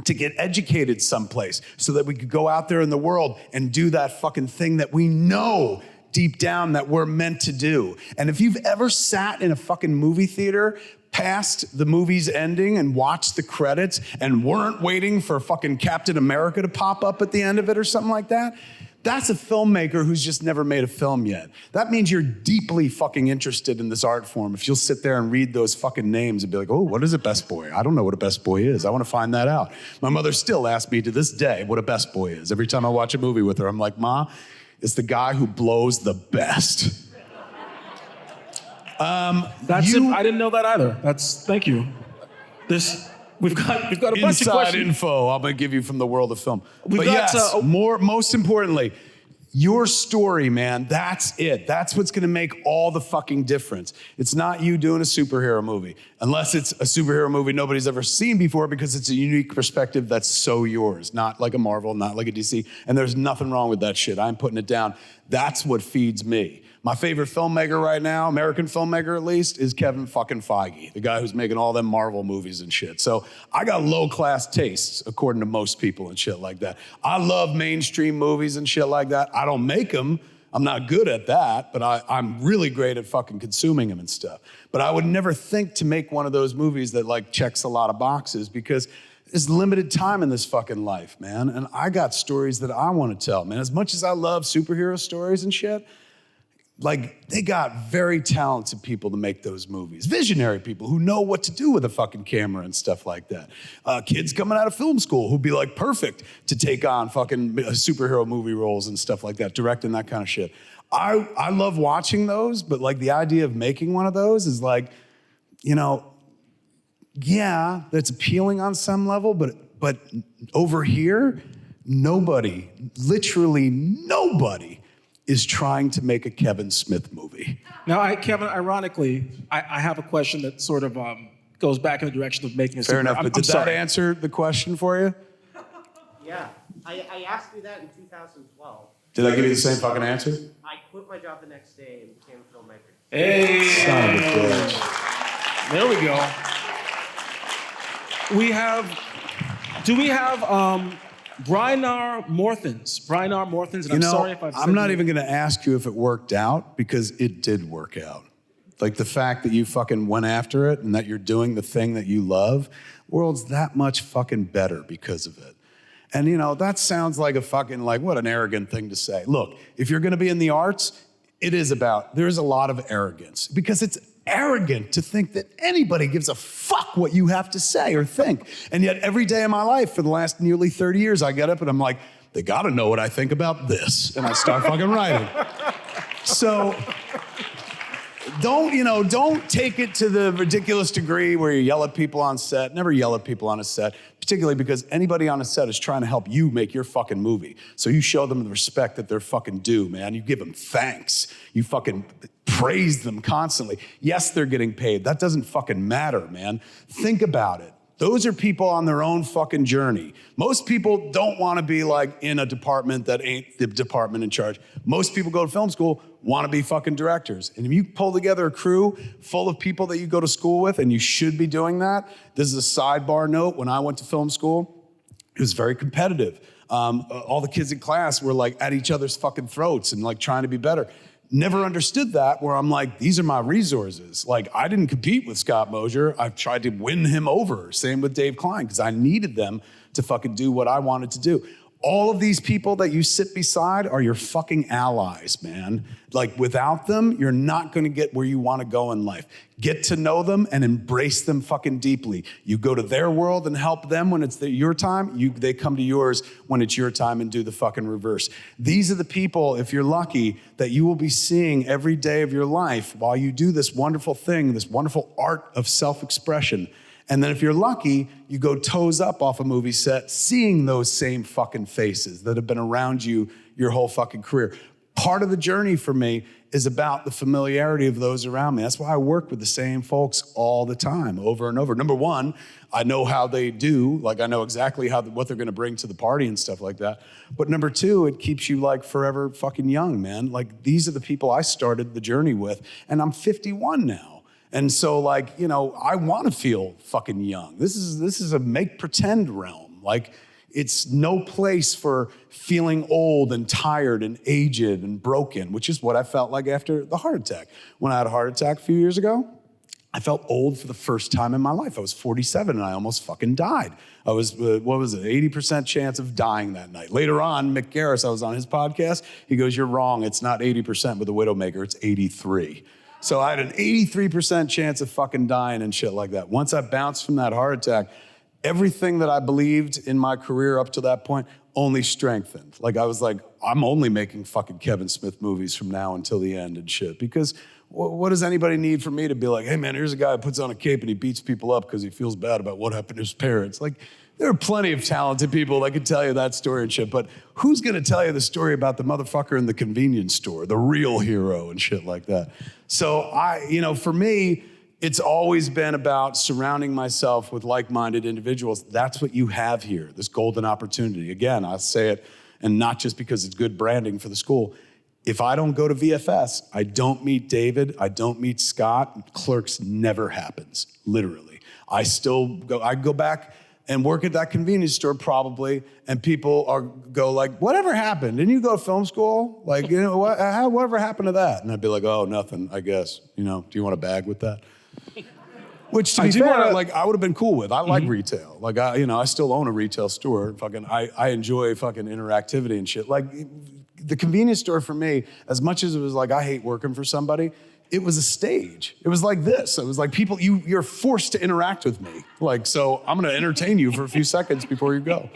to get educated someplace so that we could go out there in the world and do that fucking thing that we know deep down that we're meant to do. And if you've ever sat in a fucking movie theater past the movie's ending and watched the credits and weren't waiting for fucking Captain America to pop up at the end of it or something like that, that's a filmmaker who's just never made a film yet. That means you're deeply fucking interested in this art form. If you'll sit there and read those fucking names and be like, oh, what is a best boy? I don't know what a best boy is. I want to find that out. My mother still asks me to this day what a best boy is. Every time I watch a movie with her, I'm like, Ma, it's the guy who blows the best. I didn't know that either. Thank you. We've got a bunch of questions. Inside info I'm gonna give you from the world of film. Most importantly, your story, man, that's it. That's what's gonna make all the fucking difference. It's not you doing a superhero movie, unless it's a superhero movie nobody's ever seen before, because it's a unique perspective that's so yours, not like a Marvel, not like a DC, and there's nothing wrong with that shit. I'm putting it down. That's what feeds me. My favorite filmmaker right now, American filmmaker at least, is Kevin fucking Feige, the guy who's making all them Marvel movies and shit. So I got low-class tastes, according to most people and shit like that. I love mainstream movies and shit like that. I don't make them. I'm not good at that, but I'm really great at fucking consuming them and stuff. But I would never think to make one of those movies that like checks a lot of boxes, because there's limited time in this fucking life, man. And I got stories that I want to tell, man. As much as I love superhero stories and shit, like, they got very talented people to make those movies. Visionary people who know what to do with a fucking camera and stuff like that. Kids coming out of film school who'd be like perfect to take on fucking superhero movie roles and stuff like that, directing that kind of shit. I love watching those, but like the idea of making one of those is like, you know, yeah, that's appealing on some level, but over here, nobody, literally nobody, is trying to make a Kevin Smith movie. Now, Kevin, ironically, I have a question that sort of goes back in the direction of making a Fair enough, but did that answer the question for you? Yeah, I asked you that in 2012. Did I give you the same fucking answer? I quit my job the next day and became a filmmaker. Hey! Son of a bitch. There we go. Do we have Brian R. Morthens, and I'm sorry if I've said I'm not even gonna ask you if it worked out, because it did work out. Like the fact that you fucking went after it and that you're doing the thing that you love, the world's that much fucking better because of it. And you know, that sounds like a fucking, like, what an arrogant thing to say. Look, if you're gonna be in the arts, there's a lot of arrogance, because it's arrogant to think that anybody gives a fuck what you have to say or think. And yet every day of my life for the last nearly 30 years, I get up and I'm like, they gotta know what I think about this. And I start fucking writing. So don't take it to the ridiculous degree where you yell at people on set. Never yell at people on a set, particularly because anybody on a set is trying to help you make your fucking movie. So you show them the respect that they're fucking due, man. You give them thanks. You fucking praise them constantly. Yes, they're getting paid. That doesn't fucking matter, man. Think about it. Those are people on their own fucking journey. Most people don't want to be like in a department that ain't the department in charge. Most people go to film school, want to be fucking directors. And if you pull together a crew full of people that you go to school with, and you should be doing that, this is a sidebar note. When I went to film school, it was very competitive. All the kids in class were like at each other's fucking throats and like trying to be better. Never understood that, where I'm like, these are my resources. Like, I didn't compete with Scott Mosier. I've tried to win him over. Same with Dave Klein, because I needed them to fucking do what I wanted to do. All of these people that you sit beside are your fucking allies, man. Like, without them, you're not gonna get where you wanna go in life. Get to know them and embrace them fucking deeply. You go to their world and help them when it's your time. They come to yours when it's your time and do the fucking reverse. These are the people, if you're lucky, that you will be seeing every day of your life while you do this wonderful thing, this wonderful art of self-expression. And then if you're lucky, you go toes up off a movie set, seeing those same fucking faces that have been around you your whole fucking career. Part of the journey for me is about the familiarity of those around me. That's why I work with the same folks all the time, over and over. Number one, I know how they do. Like, I know exactly what they're gonna bring to the party and stuff like that. But number two, it keeps you like forever fucking young, man. Like, these are the people I started the journey with, and I'm 51 now. And so, like, you know, I wanna feel fucking young. This is a make pretend realm. Like, it's no place for feeling old and tired and aged and broken, which is what I felt like after the heart attack. When I had a heart attack a few years ago, I felt old for the first time in my life. I was 47 and I almost fucking died. I was, 80% chance of dying that night. Later on, Mick Garris, I was on his podcast, he goes, "You're wrong, it's not 80% with the Widowmaker, it's 83. So I had an 83% chance of fucking dying and shit like that. Once I bounced from that heart attack, everything that I believed in my career up to that point only strengthened. Like, I was like, I'm only making fucking Kevin Smith movies from now until the end and shit. Because what does anybody need from me to be like, hey man, here's a guy who puts on a cape and he beats people up because he feels bad about what happened to his parents. Like, there are plenty of talented people that can tell you that story and shit, but who's gonna tell you the story about the motherfucker in the convenience store, the real hero and shit like that? So for me, it's always been about surrounding myself with like-minded individuals. That's what you have here, this golden opportunity. Again, I'll say it, and not just because it's good branding for the school. If I don't go to VFS, I don't meet David, I don't meet Scott, Clerks never happens, literally. I go back and work at that convenience store probably, and people go like, whatever happened? Didn't you go to film school? Like, you know, whatever happened to that? And I'd be like, oh, nothing, I guess. You know, do you want a bag with that? Which, to be fair, I would have been cool with. I like retail. Like, I still own a retail store. Fucking, I enjoy fucking interactivity and shit. Like, the convenience store for me, as much as it was like, I hate working for somebody, it was a stage. It was like this. It was like, people, you're forced to interact with me. Like, so I'm gonna entertain you for a few seconds before you go.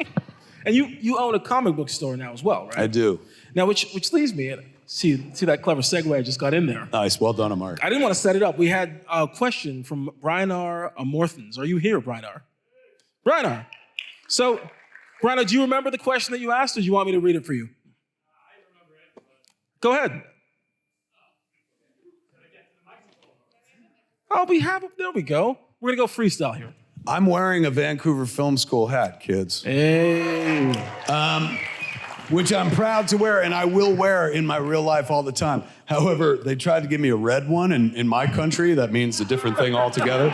And you own a comic book store now as well, right? I do. Now, which leads me, see that clever segue I just got in there. Nice, well done, Amar. I didn't want to set it up. We had a question from Brian R. Amorthans. Are you here, Brian R? Brian R. So, Brian R, do you remember the question that you asked, or do you want me to read it for you? I remember it. Go ahead. Oh, there we go. We're gonna go freestyle here. I'm wearing a Vancouver Film School hat, kids. Hey. Which I'm proud to wear, and I will wear in my real life all the time. However, they tried to give me a red one, and in my country, that means a different thing altogether.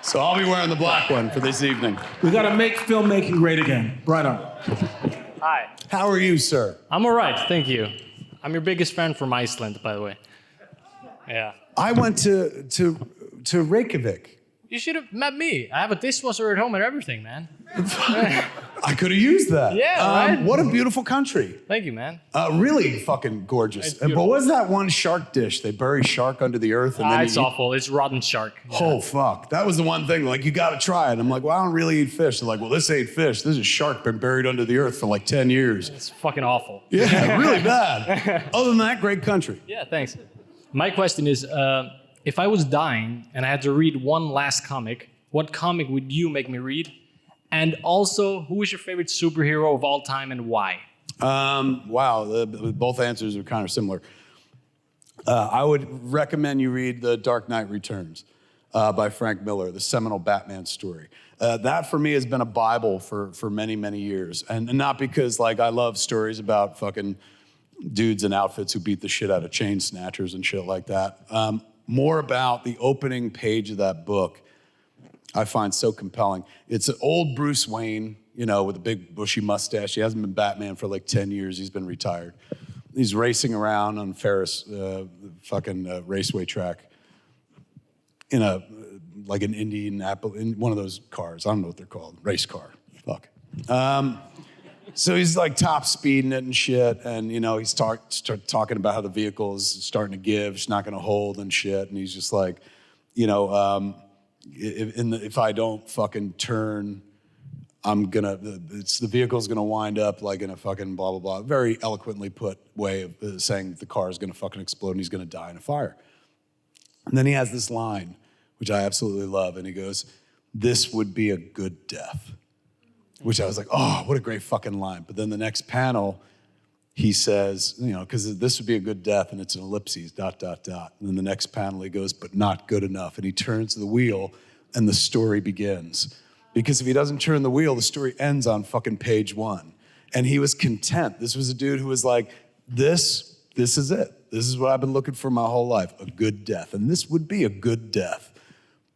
So I'll be wearing the black one for this evening. We gotta make filmmaking great again. Brian R. Hi. How are you, sir? I'm all right, thank you. I'm your biggest fan from Iceland, by the way. Yeah. I went to Reykjavik. You should have met me. I have a dishwasher at home and everything, man. I could have used that. Yeah, right? What a beautiful country. Thank you, man. Really fucking gorgeous. It's But beautiful. what's that one shark dish? They bury shark under the earth and then It's you eat. awful. It's rotten shark. Yeah. Oh, fuck. That was the one thing. Like, you got to try it. I'm like, well, I don't really eat fish. They're like, well, this ain't fish. This is shark been buried under the earth for like 10 years. It's fucking awful. Yeah, really bad. Other than that, great country. Yeah, thanks. My question is, if I was dying and I had to read one last comic, what comic would you make me read? And also, who is your favorite superhero of all time and why? Wow, both answers are kind of similar. I would recommend you read The Dark Knight Returns by Frank Miller, the seminal Batman story. That for me has been a Bible for many, many years. And not because like I love stories about fucking dudes in outfits who beat the shit out of chain snatchers and shit like that. More about the opening page of that book I find so compelling. It's an old Bruce Wayne, you know, with a big bushy mustache. He hasn't been Batman for like 10 years. He's been retired. He's racing around on Ferris raceway track in like an in one of those cars. I don't know what they're called. Race car. Fuck. So he's like top speeding it and shit, and you know he's talking about how the vehicle is starting to give, it's not going to hold and shit, and he's just like, you know, if I don't fucking turn, the vehicle's gonna wind up like in a fucking blah blah blah. Very eloquently put way of saying the car is gonna fucking explode and he's gonna die in a fire. And then he has this line which I absolutely love. And he goes, "This would be a good death," which I was like, oh, what a great fucking line. But then the next panel, he says, because this would be a good death, and it's an ellipses, ... And then the next panel, he goes, "But not good enough." And he turns the wheel, and the story begins. Because if he doesn't turn the wheel, the story ends on fucking page 1. And he was content. This was a dude who was like, this is it. This is what I've been looking for my whole life, a good death. And this would be a good death,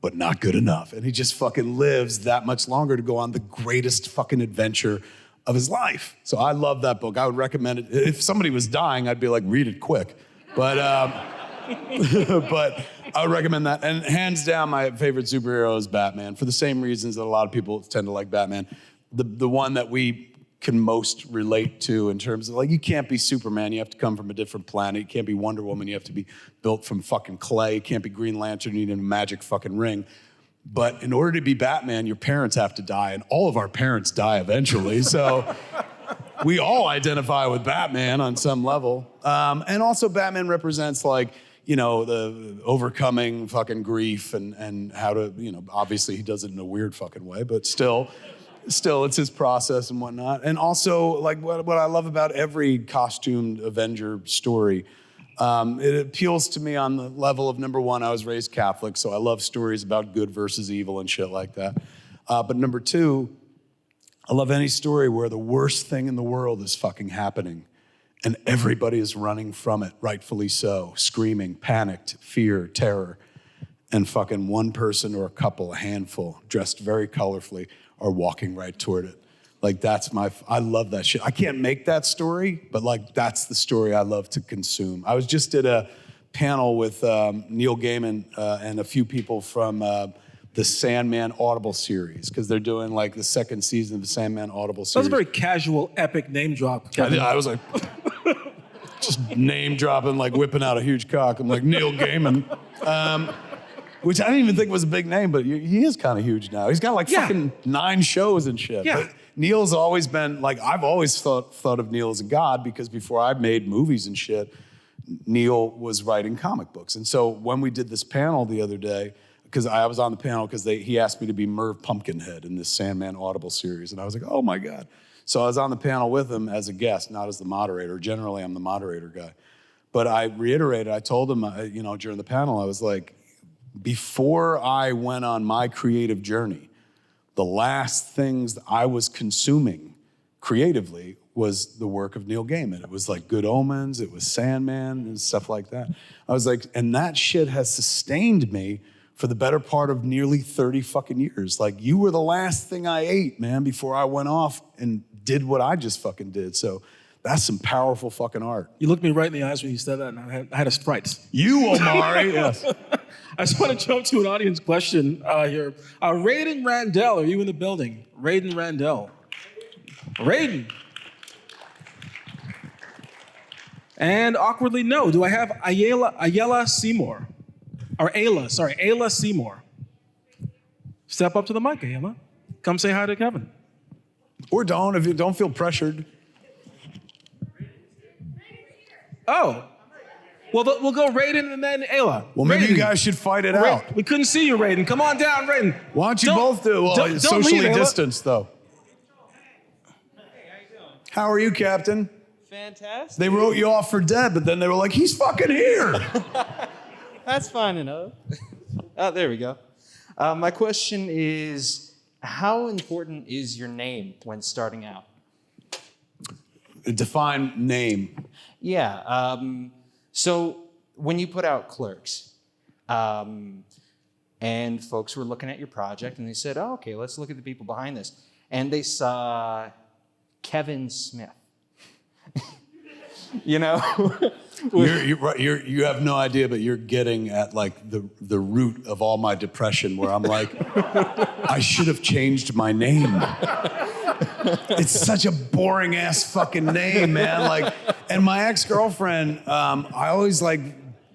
but not good enough. And he just fucking lives that much longer to go on the greatest fucking adventure of his life. So I love that book. I would recommend it. If somebody was dying, I'd be like, read it quick. But but I would recommend that. And hands down, my favorite superhero is Batman, for the same reasons that a lot of people tend to like Batman. The one that we can most relate to in terms of, like, you can't be Superman, you have to come from a different planet. You can't be Wonder Woman, you have to be built from fucking clay. You can't be Green Lantern, you need a magic fucking ring. But in order to be Batman, your parents have to die, and all of our parents die eventually. So we all identify with Batman on some level. And also Batman represents, like, the overcoming fucking grief and how to, obviously he does it in a weird fucking way, but still it's his process and whatnot. And also, like, what I love about every costumed Avenger story, it appeals to me on the level of, number one, I was raised Catholic, so I love stories about good versus evil and shit like that. But number two, I love any story where the worst thing in the world is fucking happening and everybody is running from it, rightfully so, screaming, panicked, fear, terror, and fucking one person or a couple, a handful, dressed very colorfully, are walking right toward it. Like, I love that shit. I can't make that story, but, like, that's the story I love to consume. I was just at a panel with Neil Gaiman and a few people from the Sandman Audible series, because they're doing, like, the second season of the Sandman Audible series. That was a very casual, epic name drop, Kevin. I was like, just name dropping, like whipping out a huge cock. I'm like, Neil Gaiman. Which I didn't even think was a big name, but he is kind of huge now. He's got like fucking 9 shows and shit. Yeah. But Neil's always been, like, I've always thought of Neil as a god, because before I made movies and shit, Neil was writing comic books. And so when we did this panel the other day, because I was on the panel because he asked me to be Merv Pumpkinhead in this Sandman Audible series. And I was like, oh my God. So I was on the panel with him as a guest, not as the moderator. Generally, I'm the moderator guy. But I told him, during the panel, I was like, before I went on my creative journey, the last things that I was consuming creatively was the work of Neil Gaiman. It was like Good Omens, it was Sandman and stuff like that. I was like, and that shit has sustained me for the better part of nearly 30 fucking years. Like, you were the last thing I ate, man, before I went off and did what I just fucking did. So that's some powerful fucking art. You looked me right in the eyes when you said that, and I had a sprite. You, Omari, yes. I just want to jump to an audience question here. Raiden Randell, are you in the building? Raiden Randell. Raiden. And awkwardly, no. Do I have Ayala Seymour? Or Ayla Seymour. Step up to the mic, Ayala. Come say hi to Kevin. Or don't, if you don't feel pressured. Oh. Well, we'll go Raiden and then Ayla. Well, maybe Raiden. you guys should fight it out. We couldn't see you, Raiden. Come on down, Raiden. Why don't you both do? Well, don't socially leave, Ayla. distanced, though. Hey, how you doing? How are you, Captain? Fantastic. They wrote you off for dead, but then they were like, he's fucking here. That's fine enough. Oh, there we go. My question is, how important is your name when starting out? Define name. Yeah. So when you put out Clerks, and folks were looking at your project and they said, oh, okay, let's look at the people behind this. And they saw Kevin Smith. You have no idea, but you're getting at, like, the root of all my depression, where I'm like, I should have changed my name. It's such a boring ass fucking name, man. Like, and my ex-girlfriend, I always, like,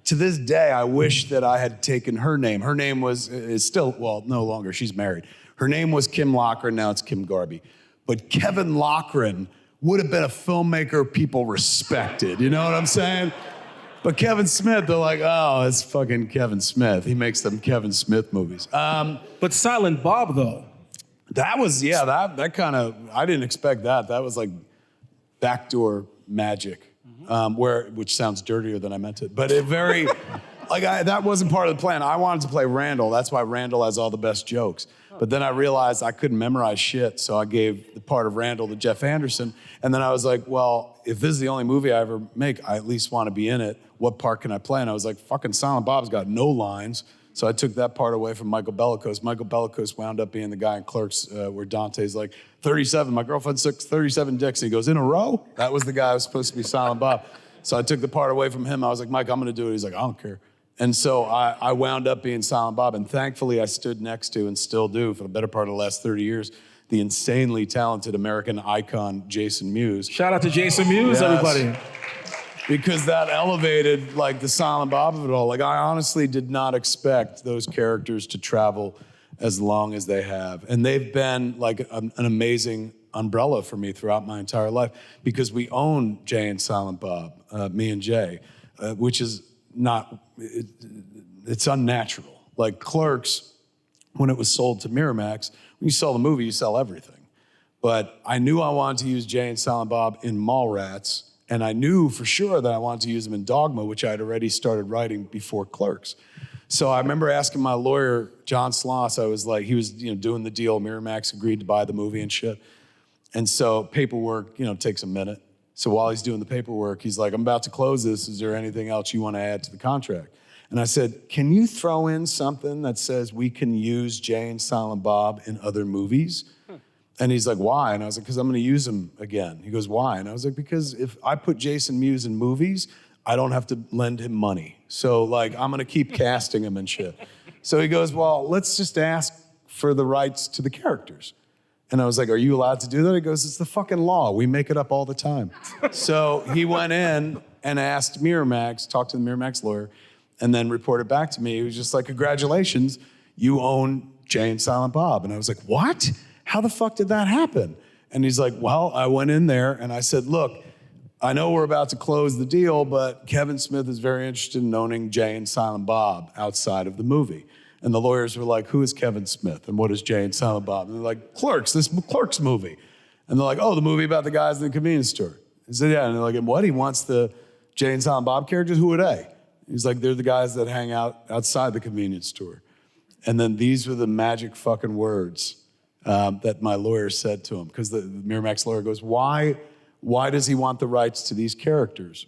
to this day, I wish that I had taken her name. Her name is still, well, no longer. She's married. Her name was Kim Lochran. Now it's Kim Garby. But Kevin Lochran would have been a filmmaker people respected. You know what I'm saying? But Kevin Smith, they're like, oh, it's fucking Kevin Smith. He makes them Kevin Smith movies. But Silent Bob, though. That was, that kind of, I didn't expect that. That was like backdoor magic, which sounds dirtier than I meant it. But it very, that wasn't part of the plan. I wanted to play Randall. That's why Randall has all the best jokes. But then I realized I couldn't memorize shit, so I gave the part of Randall to Jeff Anderson. And then I was like, well, if this is the only movie I ever make, I at least want to be in it. What part can I play? And I was like, fucking Silent Bob's got no lines. So I took that part away from Michael Bellicose. Michael Bellicose wound up being the guy in Clerks where Dante's like, 37, my girlfriend sucks 37 dicks. And he goes, in a row? That was the guy who was supposed to be Silent Bob. So I took the part away from him. I was like, Mike, I'm going to do it. He's like, I don't care. And so I wound up being Silent Bob. And thankfully, I stood next to, and still do for the better part of the last 30 years, the insanely talented American icon, Jason Mewes. Shout out to Jason Mewes, everybody. Because that elevated like the Silent Bob of it all. Like I honestly did not expect those characters to travel as long as they have. And they've been like an amazing umbrella for me throughout my entire life because we own Jay and Silent Bob, me and Jay, which is not, it's unnatural. Like Clerks, when it was sold to Miramax, when you sell the movie, you sell everything. But I knew I wanted to use Jay and Silent Bob in Mallrats, and I knew for sure that I wanted to use them in Dogma, which I had already started writing before Clerks. So I remember asking my lawyer, John Sloss, I was like, he was doing the deal, Miramax agreed to buy the movie and shit. And so paperwork, takes a minute. So while he's doing the paperwork, he's like, I'm about to close this. Is there anything else you want to add to the contract? And I said, can you throw in something that says we can use Jay and Silent Bob in other movies? And he's like, why? And I was like, because I'm going to use him again. He goes, why? And I was like, because if I put Jason Mewes in movies, I don't have to lend him money. So like, I'm going to keep casting him and shit. So he goes, well, let's just ask for the rights to the characters. And I was like, are you allowed to do that? He goes, it's the fucking law. We make it up all the time. So he went in and asked Miramax, talked to the Miramax lawyer, and then reported back to me. He was just like, congratulations, you own Jay and Silent Bob. And I was like, what? How the fuck did that happen? And he's like, well, I went in there and I said, look, I know we're about to close the deal, but Kevin Smith is very interested in owning Jay and Silent Bob outside of the movie. And the lawyers were like, who is Kevin Smith? And what is Jay and Silent Bob? And they're like, Clerks, this Clerks movie. And they're like, oh, the movie about the guys in the convenience store. He said, yeah. And they're like, and what? He wants the Jay and Silent Bob characters? Who are they? He's like, they're the guys that hang out outside the convenience store. And then these were the magic fucking words that my lawyer said to him. Because the Miramax lawyer goes, why does he want the rights to these characters?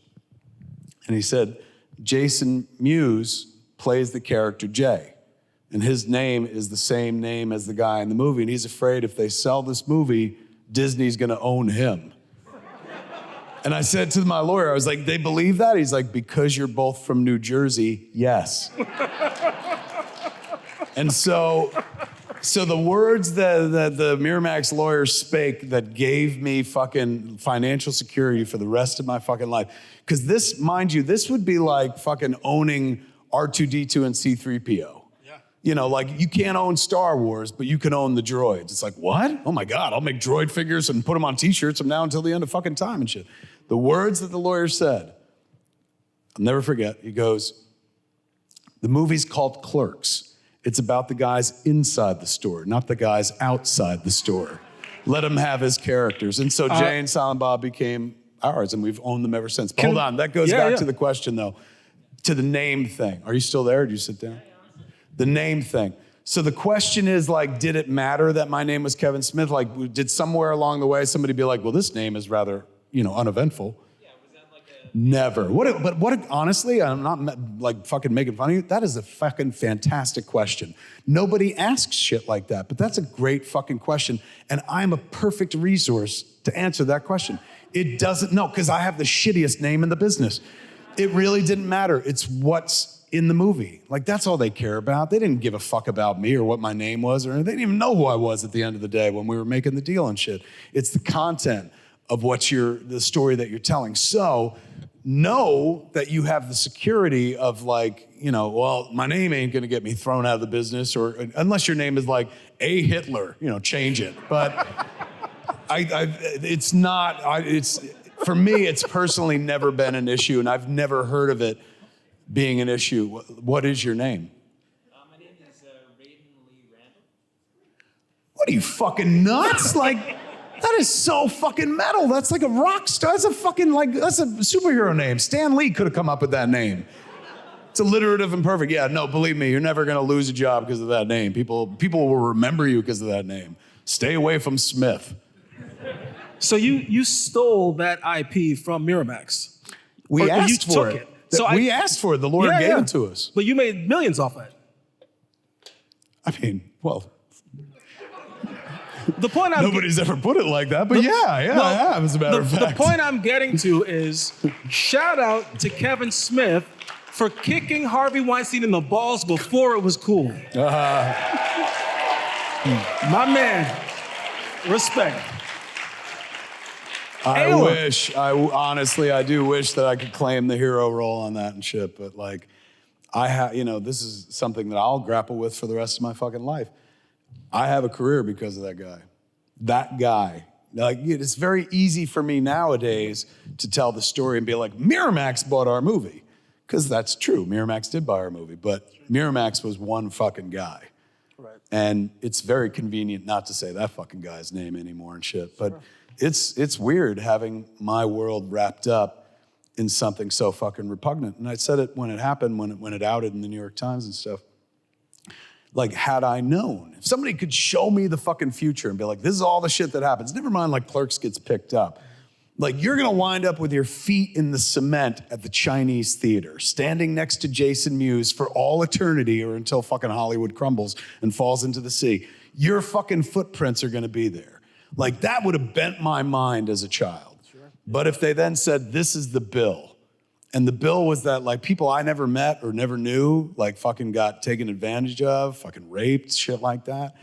And he said, Jason Mewes plays the character Jay. And his name is the same name as the guy in the movie. And he's afraid if they sell this movie, Disney's gonna own him. And I said to my lawyer, I was like, they believe that? He's like, because you're both from New Jersey, yes. And so the words that the Miramax lawyer spake that gave me fucking financial security for the rest of my fucking life. Because this, mind you, this would be like fucking owning R2-D2 and C-3PO. Like you can't own Star Wars, but you can own the droids. It's like, what? Oh my God, I'll make droid figures and put them on t-shirts from now until the end of fucking time and shit. The words that the lawyer said, I'll never forget. He goes, the movie's called Clerks. It's about the guys inside the store, not the guys outside the store. Let him have his characters. And so Jay and Silent Bob became ours, and we've owned them ever since. But hold on, that goes back to the question though, to the name thing. Are you still there? Did you sit down? The name thing. So the question is like, did it matter that my name was Kevin Smith? Like, did somewhere along the way somebody be like, well, this name is rather, uneventful? Yeah, was that like a... Never. Honestly, I'm not like fucking making fun of you. That is a fucking fantastic question. Nobody asks shit like that, but that's a great fucking question. And I'm a perfect resource to answer that question. It doesn't, no, because I have the shittiest name in the business. It really didn't matter. It's what's in the movie. Like, that's all they care about. They didn't give a fuck about me or what my name was, or they didn't even know who I was at the end of the day when we were making the deal and shit. It's the content of the story that you're telling. So know that you have the security of like, well, my name ain't gonna get me thrown out of the business, or unless your name is like A. Hitler, change it. But it's for me, it's personally never been an issue, and I've never heard of it being an issue. What is your name? My name is Raiden Lee Randall. What are you, fucking nuts? Like, that is so fucking metal. That's like a rock star. That's a fucking, like, that's a superhero name. Stan Lee could have come up with that name. It's alliterative and perfect. Yeah, no, believe me, you're never gonna lose a job because of that name. People will remember you because of that name. Stay away from Smith. So you stole that IP from Miramax. We Or asked you for took it. So We asked for it. The Lord gave it to us. But you made millions off it. I mean, well, The point I'm nobody's ever put it like that, but I have, as a matter of the fact. point I'm getting to is shout out to Kevin Smith for kicking Harvey Weinstein in the balls before it was cool. My man, respect. Honestly, I do wish that I could claim the hero role on that and shit, but like, this is something that I'll grapple with for the rest of my fucking life. I have a career because of that guy. That guy. Like, it's very easy for me nowadays to tell the story and be like, Miramax bought our movie. Because that's true. Miramax did buy our movie, but Miramax was one fucking guy. Right. And it's very convenient not to say that fucking guy's name anymore and shit. But it's weird having my world wrapped up in something so fucking repugnant. And I said it when it happened, when it outed in the New York Times and stuff. Like, had I known, if somebody could show me the fucking future and be like, this is all the shit that happens, never mind like Clerks gets picked up. Like, you're gonna wind up with your feet in the cement at the Chinese theater, standing next to Jason Mewes for all eternity or until fucking Hollywood crumbles and falls into the sea. Your fucking footprints are gonna be there. Like, that would have bent my mind as a child. Sure. But if they then said, this is the bill, and the bill was that, like, people I never met or never knew, like, fucking got taken advantage of, fucking raped, shit like that.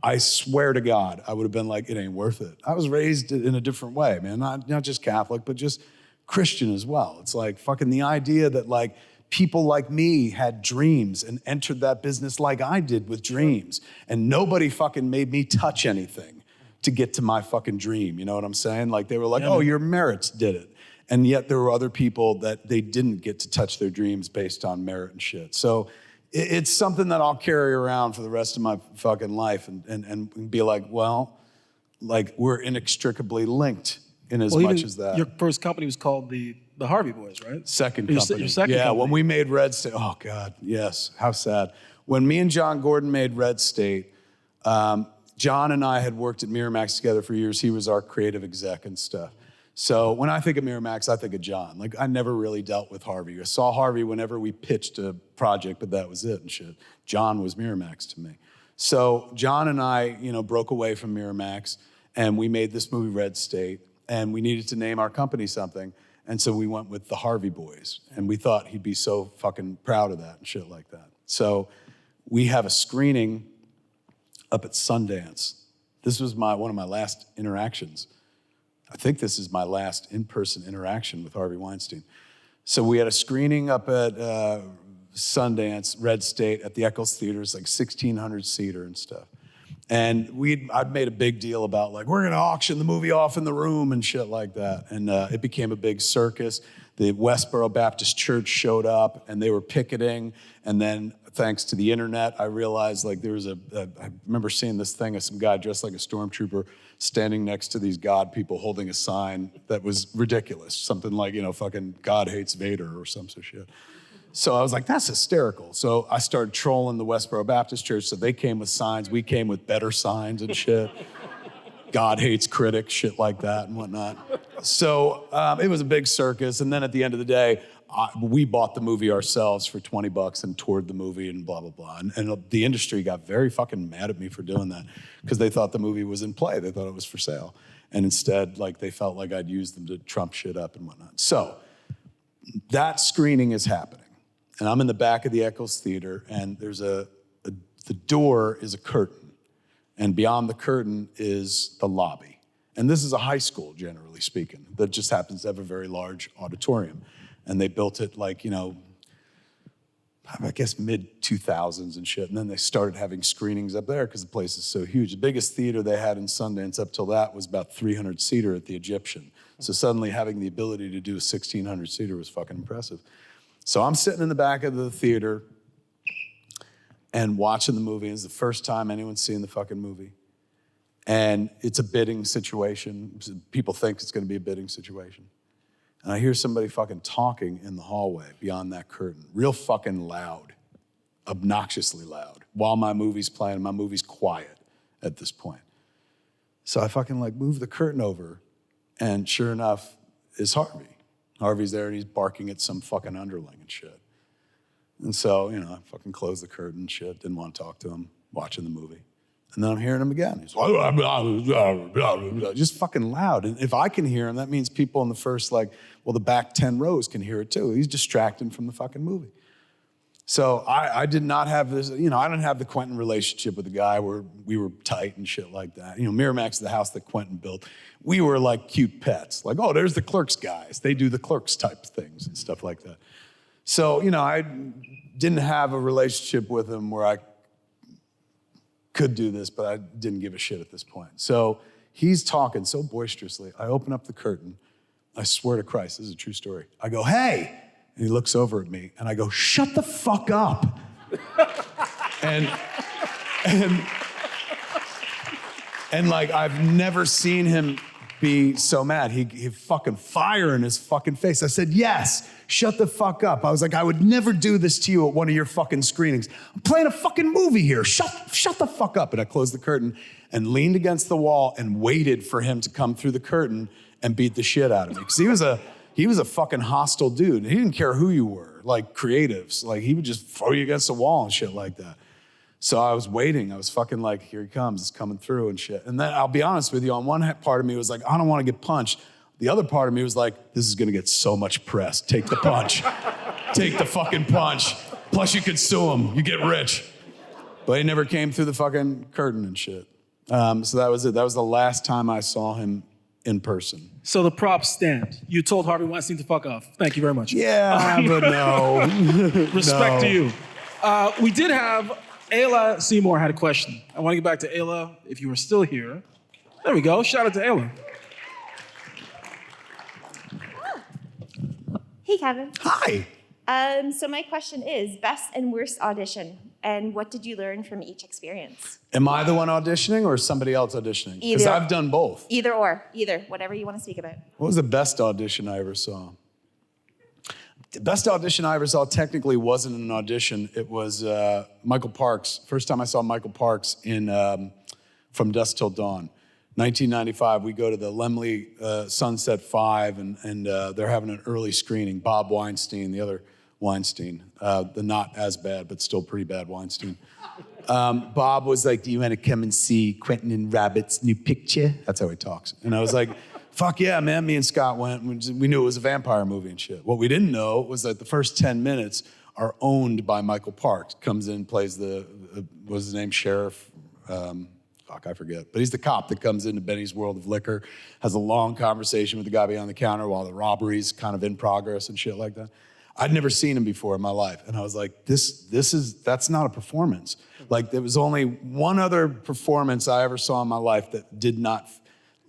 I swear to God, I would have been like, it ain't worth it. I was raised in a different way, man. Not just Catholic, but just Christian as well. It's like fucking the idea that, like, people like me had dreams and entered that business like I did with dreams. And nobody fucking made me touch anything to get to my fucking dream. You know what I'm saying? Like, they were like, oh, your merits did it. And yet there were other people that they didn't get to touch their dreams based on merit and shit. So it's something that I'll carry around for the rest of my fucking life and be like, well, like, we're inextricably linked in as much as that. Your first company was called the Harvey Boys, right? Second Your company. second yeah, company. when we made Red State, oh God, yes, how sad. When me and John Gordon made Red State, John and I had worked at Miramax together for years. He was our creative exec and stuff. So when I think of Miramax, I think of John. Like, I never really dealt with Harvey. I saw Harvey whenever we pitched a project, but that was it and shit. John was Miramax to me. So John and I, broke away from Miramax, and we made this movie Red State, and we needed to name our company something, and so we went with the Harvey Boys, and we thought he'd be so fucking proud of that and shit like that. So we have a screening up at Sundance. This was one of my last interactions. I think this is my last in-person interaction with Harvey Weinstein. So we had a screening up at Sundance, Red State, at the Eccles Theater. It's like 1,600 seater and stuff. And I'd made a big deal about, like, we're gonna auction the movie off in the room and shit like that. And it became a big circus. The Westboro Baptist Church showed up and they were picketing. And then thanks to the internet, I realized, like, there was I remember seeing this thing of some guy dressed like a stormtrooper standing next to these God people holding a sign that was ridiculous. Something like, fucking God hates Vader or some sort of shit. So I was like, that's hysterical. So I started trolling the Westboro Baptist Church. So they came with signs. We came with better signs and shit. God hates critics, shit like that and whatnot. So it was a big circus. And then at the end of the day, we bought the movie ourselves for $20 and toured the movie and blah, blah, blah. And the industry got very fucking mad at me for doing that because they thought the movie was in play. They thought it was for sale. And instead, like, they felt like I'd used them to trump shit up and whatnot. So that screening is happening. And I'm in the back of the Eccles Theater, and there's the door is a curtain. And beyond the curtain is the lobby. And this is a high school, generally speaking, that just happens to have a very large auditorium. And they built it like, I guess mid-2000s and shit. And then they started having screenings up there because the place is so huge. The biggest theater they had in Sundance up till that was about 300 seater at the Egyptian. So suddenly having the ability to do a 1,600 seater was fucking impressive. So I'm sitting in the back of the theater and watching the movie. It's the first time anyone's seen the fucking movie. And it's a bidding situation. People think it's gonna be a bidding situation. And I hear somebody fucking talking in the hallway beyond that curtain, real fucking loud, obnoxiously loud, while my movie's playing, and my movie's quiet at this point. So I fucking like move the curtain over, and sure enough, it's Harvey. Harvey's there and he's barking at some fucking underling and shit. And so, you know, I fucking closed the curtain and shit, didn't want to talk to him, watching the movie. And then I'm hearing him again. He's just fucking loud. And if I can hear him, that means people in the first, like, well, the back 10 rows can hear it too. He's distracting from the fucking movie. So I did not have this, you know, I didn't have the Quentin relationship with the guy where we were tight and shit like that. You know, Miramax, the house that Quentin built, we were like cute pets. Like, oh, there's the Clerks guys. They do the Clerks type things and stuff like that. So, you know, I didn't have a relationship with him where I could do this, but I didn't give a shit at this point. So he's talking so boisterously. I open up the curtain. I swear to Christ, this is a true story. I go, hey. And he looks over at me, and I go, shut the fuck up. and like, I've never seen him be so mad. He fucking fire in his fucking face. I said, yes, shut the fuck up. I was like, I would never do this to you at one of your fucking screenings. I'm playing a fucking movie here. Shut the fuck up. And I closed the curtain and leaned against the wall and waited for him to come through the curtain and beat the shit out of me. Because he was a fucking hostile dude. He didn't care who you were, like creatives. Like, he would just throw you against the wall and shit like that. So I was waiting. I was fucking like, here he comes. It's coming through and shit. And then I'll be honest with you, on one part of me was like, I don't want to get punched. The other part of me was like, this is going to get so much press. Take the punch. Take the fucking punch. Plus you could sue him. You get rich. But he never came through the fucking curtain and shit. So that was it. That was the last time I saw him in person. So the props stand. You told Harvey Weinstein to fuck off. Thank you very much. Yeah, but no. Respect No. to you. We did have Ayla Seymour had a question. I want to get back to Ayla if you were still here. There we go. Shout out to Ayla. Hey, Kevin. Hi. So my question is, best and worst audition, and what did you learn from each experience? Am I the one auditioning or somebody else auditioning? Because Either. I've done both. Either or, either, whatever you want to speak about. What was the best audition I ever saw? The best audition I ever saw technically wasn't an audition. It was Michael Parks. First time I saw Michael Parks in From Dusk Till Dawn. 1995, we go to the Laemmle Sunset 5, and they're having an early screening. Bob Weinstein, the other Weinstein, the not as bad, but still pretty bad Weinstein. Bob was like, do you want to come and see Quentin and Rabbit's new picture? That's how he talks. And I was like, fuck yeah, man. Me and Scott went. We knew it was a vampire movie and shit. What we didn't know was that the first 10 minutes are owned by Michael Parks. Comes in, plays what was his name, Sheriff? I forget. But he's the cop that comes into Benny's World of Liquor, has a long conversation with the guy behind the counter while the robbery's kind of in progress and shit like that. I'd never seen him before in my life. And I was like, that's not a performance. Like, there was only one other performance I ever saw in my life that did not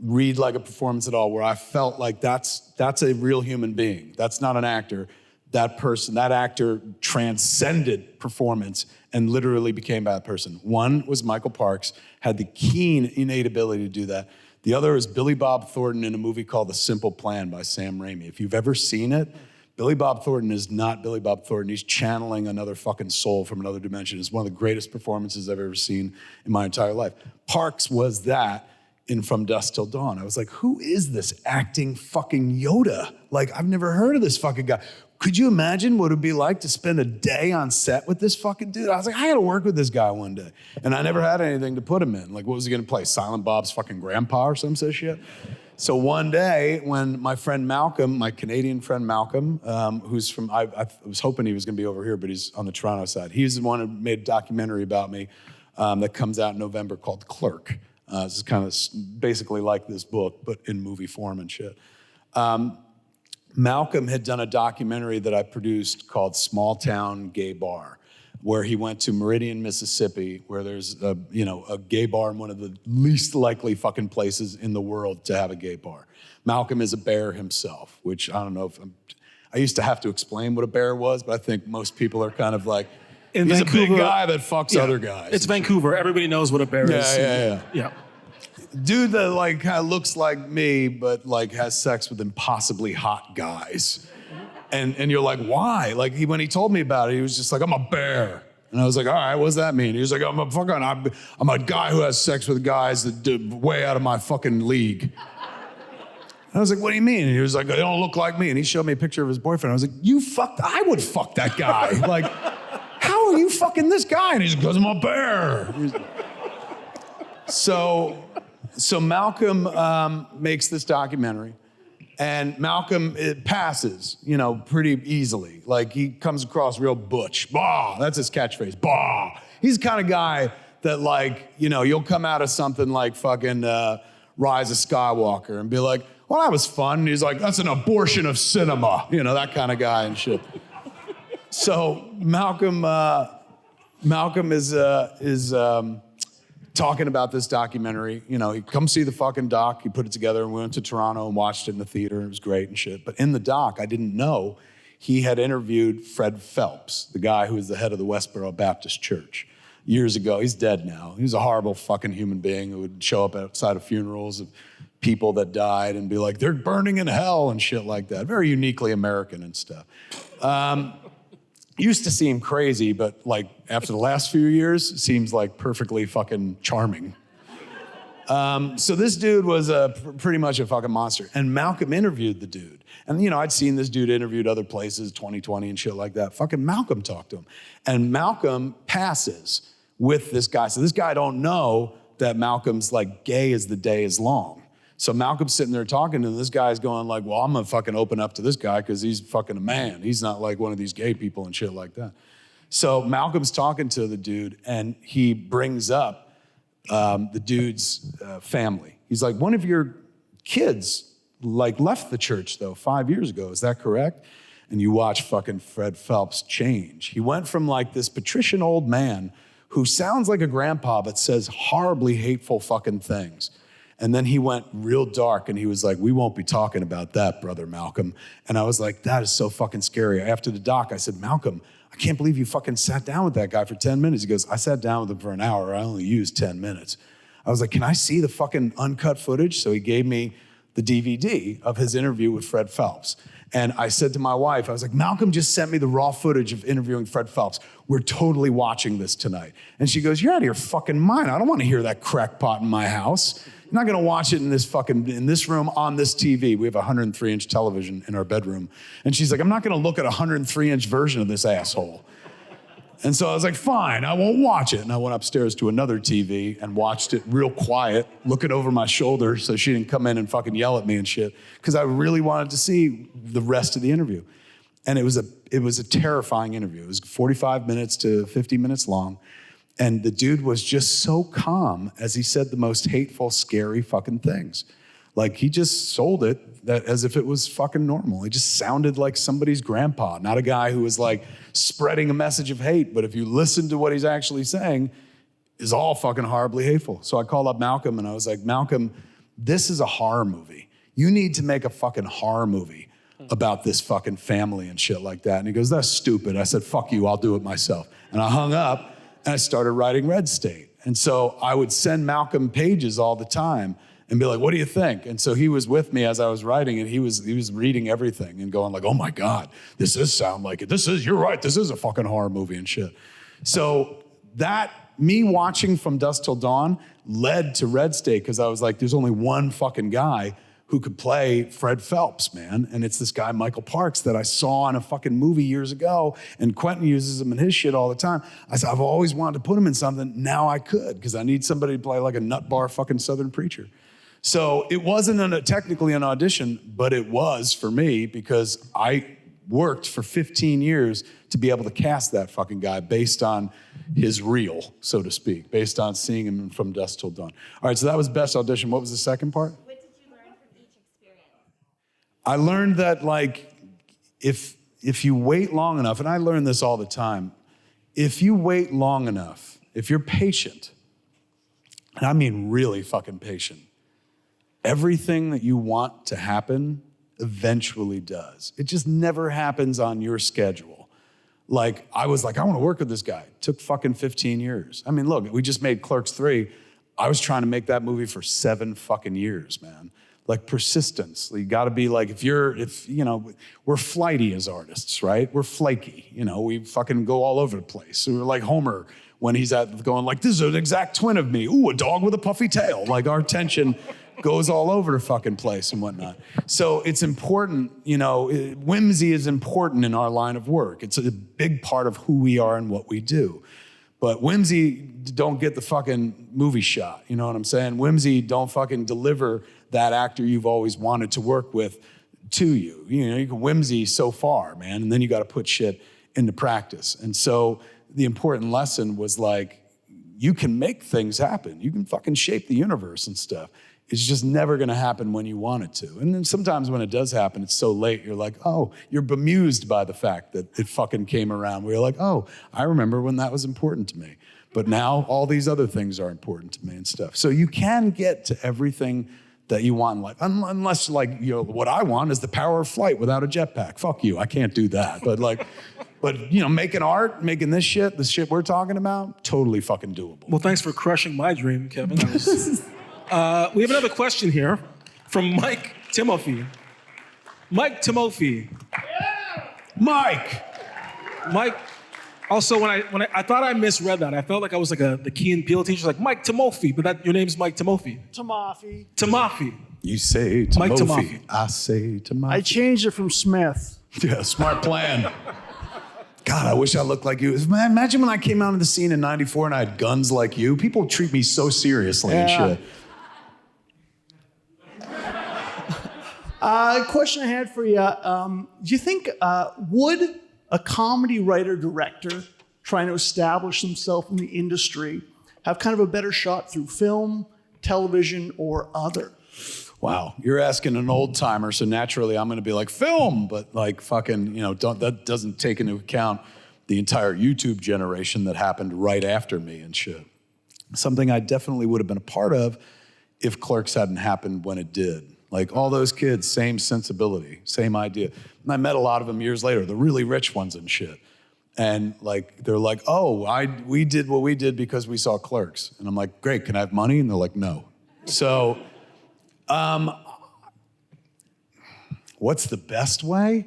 read like a performance at all, where I felt like that's a real human being. That's not an actor. That person, that actor transcended performance and literally became that person. One was Michael Parks, had the keen, innate ability to do that. The other is Billy Bob Thornton in a movie called The Simple Plan by Sam Raimi. If you've ever seen it, Billy Bob Thornton is not Billy Bob Thornton. He's channeling another fucking soul from another dimension. It's one of the greatest performances I've ever seen in my entire life. Parks was that in From Dusk Till Dawn. I was like, who is this acting fucking Yoda? Like, I've never heard of this fucking guy. Could you imagine what it would be like to spend a day on set with this fucking dude? I was like, I gotta work with this guy one day. And I never had anything to put him in. Like, what was he gonna play? Silent Bob's fucking grandpa or some such shit? So one day when my friend Malcolm, my Canadian friend Malcolm, who's from, I was hoping he was gonna be over here, but he's on the Toronto side. He's the one who made a documentary about me that comes out in November called Clerk. It's kind of basically like this book, but in movie form and shit. Malcolm had done a documentary that I produced called Small Town Gay Bar, where he went to Meridian, Mississippi, where there's a gay bar in one of the least likely fucking places in the world to have a gay bar. Malcolm is a bear himself, which I don't know if I used to have to explain what a bear was, but I think most people are kind of like, In he's Vancouver, a big guy that fucks other guys. It's Vancouver. Everybody knows what a bear is. Yeah. Dude that like kind of looks like me, but like has sex with impossibly hot guys. And you're like, why? Like when he told me about it, he was just like, I'm a bear. And I was like, all right, what does that mean? He was like, I'm a guy who has sex with guys that do way out of my fucking league. And I was like, what do you mean? And he was like, they don't look like me. And he showed me a picture of his boyfriend. I was like, I would fuck that guy. Like, how are you fucking this guy? And he's like, because I'm a bear. So Malcolm makes this documentary. And Malcolm, it passes, pretty easily. Like, he comes across real butch. Bah! That's his catchphrase. Bah! He's the kind of guy that, like, you'll come out of something like fucking Rise of Skywalker and be like, well, that was fun. And he's like, that's an abortion of cinema. That kind of guy and shit. So Malcolm is talking about this documentary. He come see the fucking doc. He put it together, and we went to Toronto and watched it in the theater. It was great and shit. But in the doc, I didn't know he had interviewed Fred Phelps, the guy who was the head of the Westboro Baptist Church years ago. He's dead now. He was a horrible fucking human being who would show up outside of funerals of people that died and be like, they're burning in hell and shit like that. Very uniquely American and stuff. Used to seem crazy, but like after the last few years, seems like perfectly fucking charming. So this dude was pretty much a fucking monster. And Malcolm interviewed the dude. And I'd seen this dude interviewed other places, 2020 and shit like that. Fucking Malcolm talked to him. And Malcolm passes with this guy. So this guy don't know that Malcolm's like gay as the day is long. So Malcolm's sitting there talking to him. This guy's going like, well, I'm gonna fucking open up to this guy because he's fucking a man. He's not like one of these gay people and shit like that. So Malcolm's talking to the dude, and he brings up the dude's family. He's like, one of your kids like left the church though 5 years ago. Is that correct? And you watch fucking Fred Phelps change. He went from like this patrician old man who sounds like a grandpa but says horribly hateful fucking things. And then he went real dark, and he was like, we won't be talking about that, brother Malcolm. And I was like, that is so fucking scary. After the doc, I said, Malcolm, I can't believe you fucking sat down with that guy for 10 minutes. He goes, I sat down with him for an hour. I only used 10 minutes. I was like, can I see the fucking uncut footage? So he gave me the DVD of his interview with Fred Phelps. And I said to my wife, I was like, Malcolm just sent me the raw footage of interviewing Fred Phelps. We're totally watching this tonight. And she goes, you're out of your fucking mind. I don't want to hear that crackpot in my house. I'm not gonna watch it in this room on this TV. We have a 103-inch television in our bedroom. And she's like, I'm not gonna look at a 103-inch version of this asshole. And so I was like, fine, I won't watch it. And I went upstairs to another TV and watched it real quiet, looking over my shoulder so she didn't come in and fucking yell at me and shit, because I really wanted to see the rest of the interview. And it was a terrifying interview. It was 45 minutes to 50 minutes long. And the dude was just so calm as he said the most hateful, scary fucking things. Like, he just sold it as if it was fucking normal. He just sounded like somebody's grandpa, not a guy who was like spreading a message of hate. But if you listen to what he's actually saying, is all fucking horribly hateful. So I called up Malcolm and I was like, Malcolm, this is a horror movie. You need to make a fucking horror movie about this fucking family and shit like that. And he goes, that's stupid. I said, fuck you, I'll do it myself. And I hung up. And I started writing Red State. And so I would send Malcolm pages all the time and be like, what do you think? And so he was with me as I was writing, and he was reading everything and going like, oh my God, this does sound like it. You're right, this is a fucking horror movie and shit. So that, me watching From Dusk Till Dawn led to Red State, because I was like, there's only one fucking guy who could play Fred Phelps, man. And it's this guy, Michael Parks, that I saw in a fucking movie years ago, and Quentin uses him in his shit all the time. I said, I've always wanted to put him in something. Now I could, because I need somebody to play like a nut bar fucking Southern preacher. So it wasn't technically an audition, but it was for me, because I worked for 15 years to be able to cast that fucking guy based on his reel, so to speak, based on seeing him From Dusk Till Dawn. All right, so that was best audition. What was the second part? I learned that, like, if you wait long enough, and I learn this all the time, if you wait long enough, if you're patient, and I mean really fucking patient, everything that you want to happen eventually does. It just never happens on your schedule. Like, I was like, I want to work with this guy. It took fucking 15 years. I mean, look, we just made Clerks 3. I was trying to make that movie for 7 fucking years, man. Like, persistence. You gotta be like, we're flighty as artists, right? We're flaky, we fucking go all over the place. So we're like Homer when he's going like, this is an exact twin of me. Ooh, a dog with a puffy tail. Like, our attention goes all over the fucking place and whatnot. So it's important, whimsy is important in our line of work. It's a big part of who we are and what we do. But whimsy don't get the fucking movie shot, you know what I'm saying? Whimsy don't fucking deliver that actor you've always wanted to work with to you. You can whimsy so far, man, and then you got to put shit into practice. And so the important lesson was like, you can make things happen. You can fucking shape the universe and stuff. It's just never gonna happen when you want it to. And then sometimes when it does happen, it's so late, you're like, oh, you're bemused by the fact that it fucking came around. Where you're like, oh, I remember when that was important to me. But now all these other things are important to me and stuff. So you can get to everything that you want in life. Unless what I want is the power of flight without a jetpack. Fuck you, I can't do that. But making art, making this shit we're talking about, totally fucking doable. Well, thanks for crushing my dream, Kevin. We have another question here from Mike Timothy. Mike Timothy. Mike. Also, when I thought I misread that, I felt like I was like the Key and Peele teacher, like Mike Timothy, but your name's Mike Timothy. Timothy. You say Timothy. Mike Timothy. I say Timothy. I changed it from Smith. Yeah, smart plan. God, I wish I looked like you. Man, imagine when I came out of the scene in '94 and I had guns like you. People treat me so seriously and shit. A question I had for you. Do you think, would a comedy writer-director trying to establish himself in the industry have kind of a better shot through film, television, or other? Wow, you're asking an old timer, so naturally I'm gonna be like, film, but like fucking, that doesn't take into account the entire YouTube generation that happened right after me and shit. Something I definitely would have been a part of if Clerks hadn't happened when it did. Like all those kids, same sensibility, same idea. And I met a lot of them years later, the really rich ones and shit. And like, they're like, oh, we did what we did because we saw Clerks. And I'm like, great, can I have money? And they're like, no. So, what's the best way?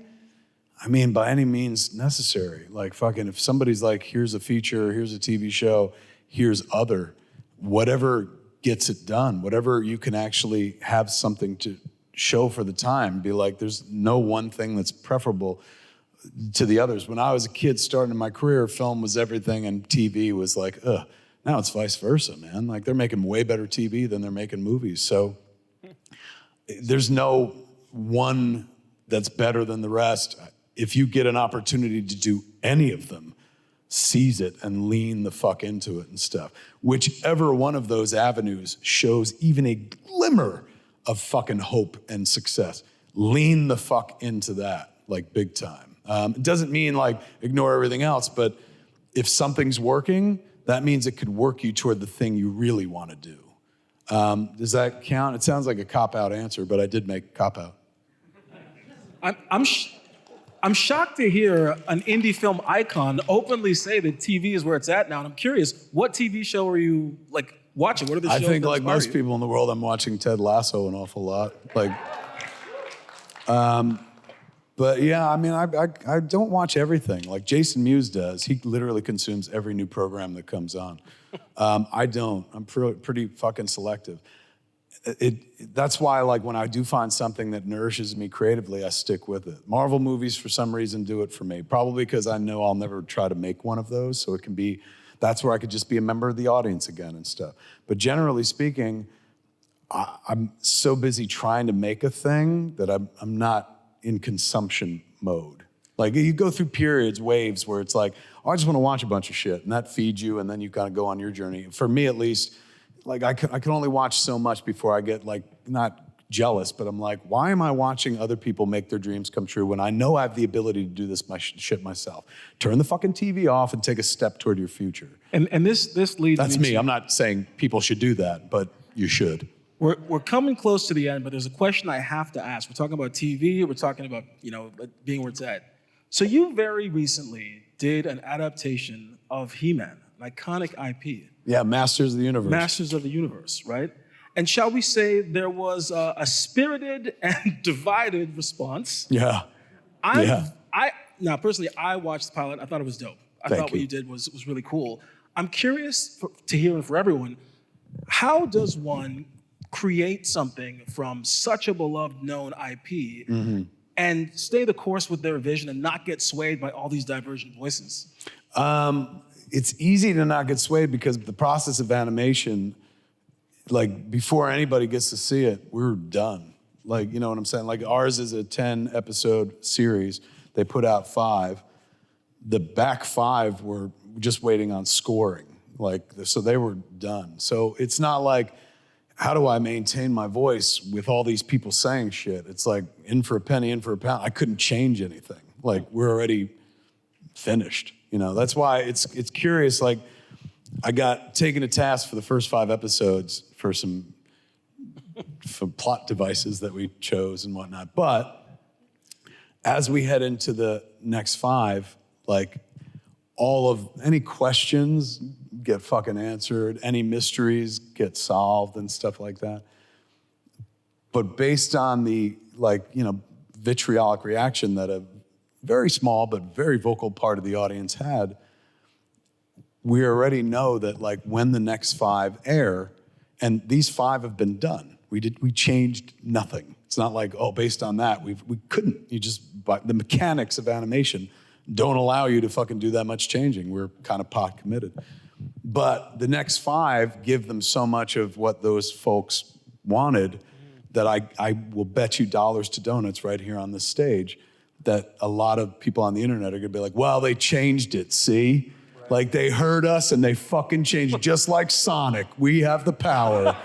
I mean, by any means necessary. Like fucking, if somebody's like, here's a feature, here's a TV show, here's other, whatever gets it done, whatever you can actually have something to show for the time, be like, there's no one thing that's preferable to the others. When I was a kid starting in my career, film was everything and TV was like, ugh. Now it's vice versa, man. Like they're making way better TV than they're making movies. So there's no one that's better than the rest. If you get an opportunity to do any of them, seize it and lean the fuck into it and stuff. Whichever one of those avenues shows even a glimmer of fucking hope and success, lean the fuck into that, like big time. It doesn't mean like ignore everything else, but if something's working, that means it could work you toward the thing you really want to do. Does that count? It sounds like a cop-out answer, but I did make a cop-out. I'm shocked to hear an indie film icon openly say that TV is where it's at now. And I'm curious, what TV show are you like watching? What are the shows I think that like inspire most you? people in the world, I'm watching Ted Lasso an awful lot. Like, but yeah, I mean, I don't watch everything. Like Jason Mewes does. He literally consumes every new program that comes on. I don't. I'm pretty fucking selective. That's why, like, when I do find something that nourishes me creatively, I stick with it. Marvel movies, for some reason, do it for me. Probably because I know I'll never try to make one of those, so it can be, that's where I could just be a member of the audience again and stuff. But generally speaking, I'm so busy trying to make a thing that I'm not in consumption mode. Like, you go through periods, waves, where it's like, oh, I just want to watch a bunch of shit, and that feeds you, and then you kind of go on your journey. For me, at least, like I can only watch so much before I get like not jealous, but I'm like, why am I watching other people make their dreams come true when I know I have the ability to do this shit myself? Turn the fucking TV off and take a step toward your future. And this leads That's me me. I'm not saying people should do that, but you should. We're coming close to the end, but there's a question I have to ask. We're talking about TV, we're talking about, being where it's at. So you very recently did an adaptation of He-Man, an iconic IP. Yeah, Masters of the Universe. Masters of the Universe, right? And shall we say there was a spirited and divided response. Yeah. Now, personally, I watched the pilot. I thought it was dope. I thought what you did was really cool. I'm curious to hear for everyone, how does one create something from such a beloved known IP and stay the course with their vision and not get swayed by all these divergent voices? It's easy to not get swayed because the process of animation, like before anybody gets to see it, we're done. Like, you know what I'm saying? Like ours is a 10 episode series. They put out 5. The back 5 were just waiting on scoring. So they were done. So it's not like, how do I maintain my voice with all these people saying shit? It's like in for a penny, in for a pound. I couldn't change anything. Like we're already finished. That's why it's curious. Like I got taken to task for the first 5 episodes for some plot devices that we chose and whatnot. But as we head into the next 5, like all of any questions get fucking answered, any mysteries get solved and stuff like that. But based on the vitriolic reaction that a very small but very vocal part of the audience had, we already know that like when the next 5 air, and these 5 have been done. We changed nothing. It's not like, based on that, we couldn't. The mechanics of animation don't allow you to fucking do that much changing. We're kind of pot committed. But the next 5 give them so much of what those folks wanted that I will bet you dollars to donuts right here on this stage that a lot of people on the internet are gonna be like, well, they changed it, see? Right. Like they heard us and they fucking changed it, just like Sonic. We have the power.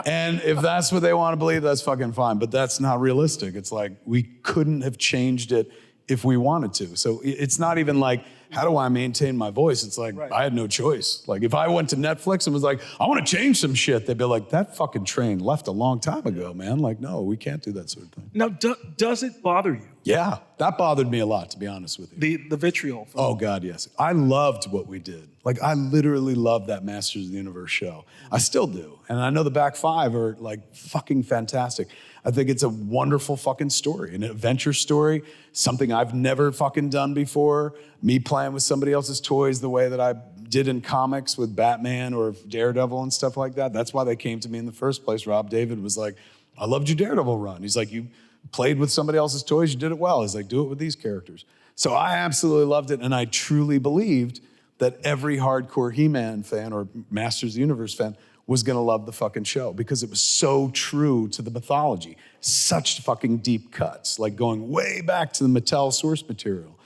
And if that's what they want to believe, that's fucking fine. But that's not realistic. It's like, we couldn't have changed it if we wanted to. So it's not even like, how do I maintain my voice? It's like, I had no choice. Like if I went to Netflix and was like, I want to change some shit, they'd be like, that fucking train left a long time ago, man. Like, no, we can't do that sort of thing. Now, does it bother you? Yeah, that bothered me a lot, to be honest with you. The vitriol. Oh God, yes. I loved what we did. Like I literally loved that Masters of the Universe show. I still do. And I know the back 5 are like fucking fantastic. I think it's a wonderful fucking story, an adventure story, something I've never fucking done before. Me playing with somebody else's toys the way that I did in comics with Batman or Daredevil and stuff like that. That's why they came to me in the first place. Rob David was like, I loved your Daredevil run. He's like, you played with somebody else's toys, you did it well. He's like, do it with these characters. So I absolutely loved it, and I truly believed that every hardcore He-Man fan or Masters of the Universe fan was gonna love the fucking show because it was so true to the mythology. Such fucking deep cuts, like going way back to the Mattel source material.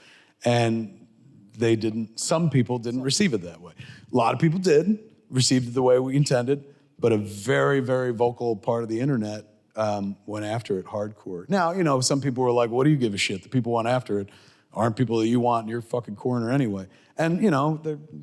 And some people didn't receive it that way. A lot of people did, received it the way we intended, but a very, very vocal part of the internet went after it hardcore. Now, some people were like, what do you give a shit? The people went after it aren't people that you want in your fucking corner anyway. And,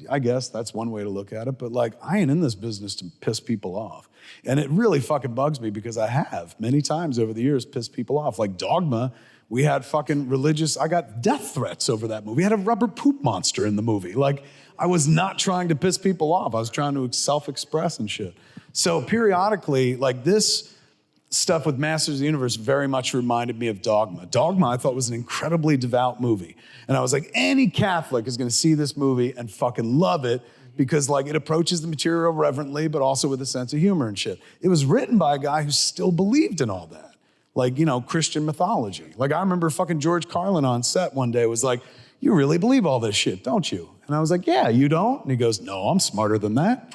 I guess that's one way to look at it, but like, I ain't in this business to piss people off. And it really fucking bugs me because I have many times over the years pissed people off. Like Dogma, we had fucking I got death threats over that movie. We had a rubber poop monster in the movie. Like, I was not trying to piss people off. I was trying to self-express and shit. So periodically, like this stuff with Masters of the Universe very much reminded me of Dogma. Dogma, I thought, was an incredibly devout movie. And I was like, any Catholic is gonna see this movie and fucking love it because like it approaches the material reverently, but also with a sense of humor and shit. It was written by a guy who still believed in all that. Like, Christian mythology. Like I remember fucking George Carlin on set one day was like, you really believe all this shit, don't you? And I was like, yeah, you don't? And he goes, no, I'm smarter than that.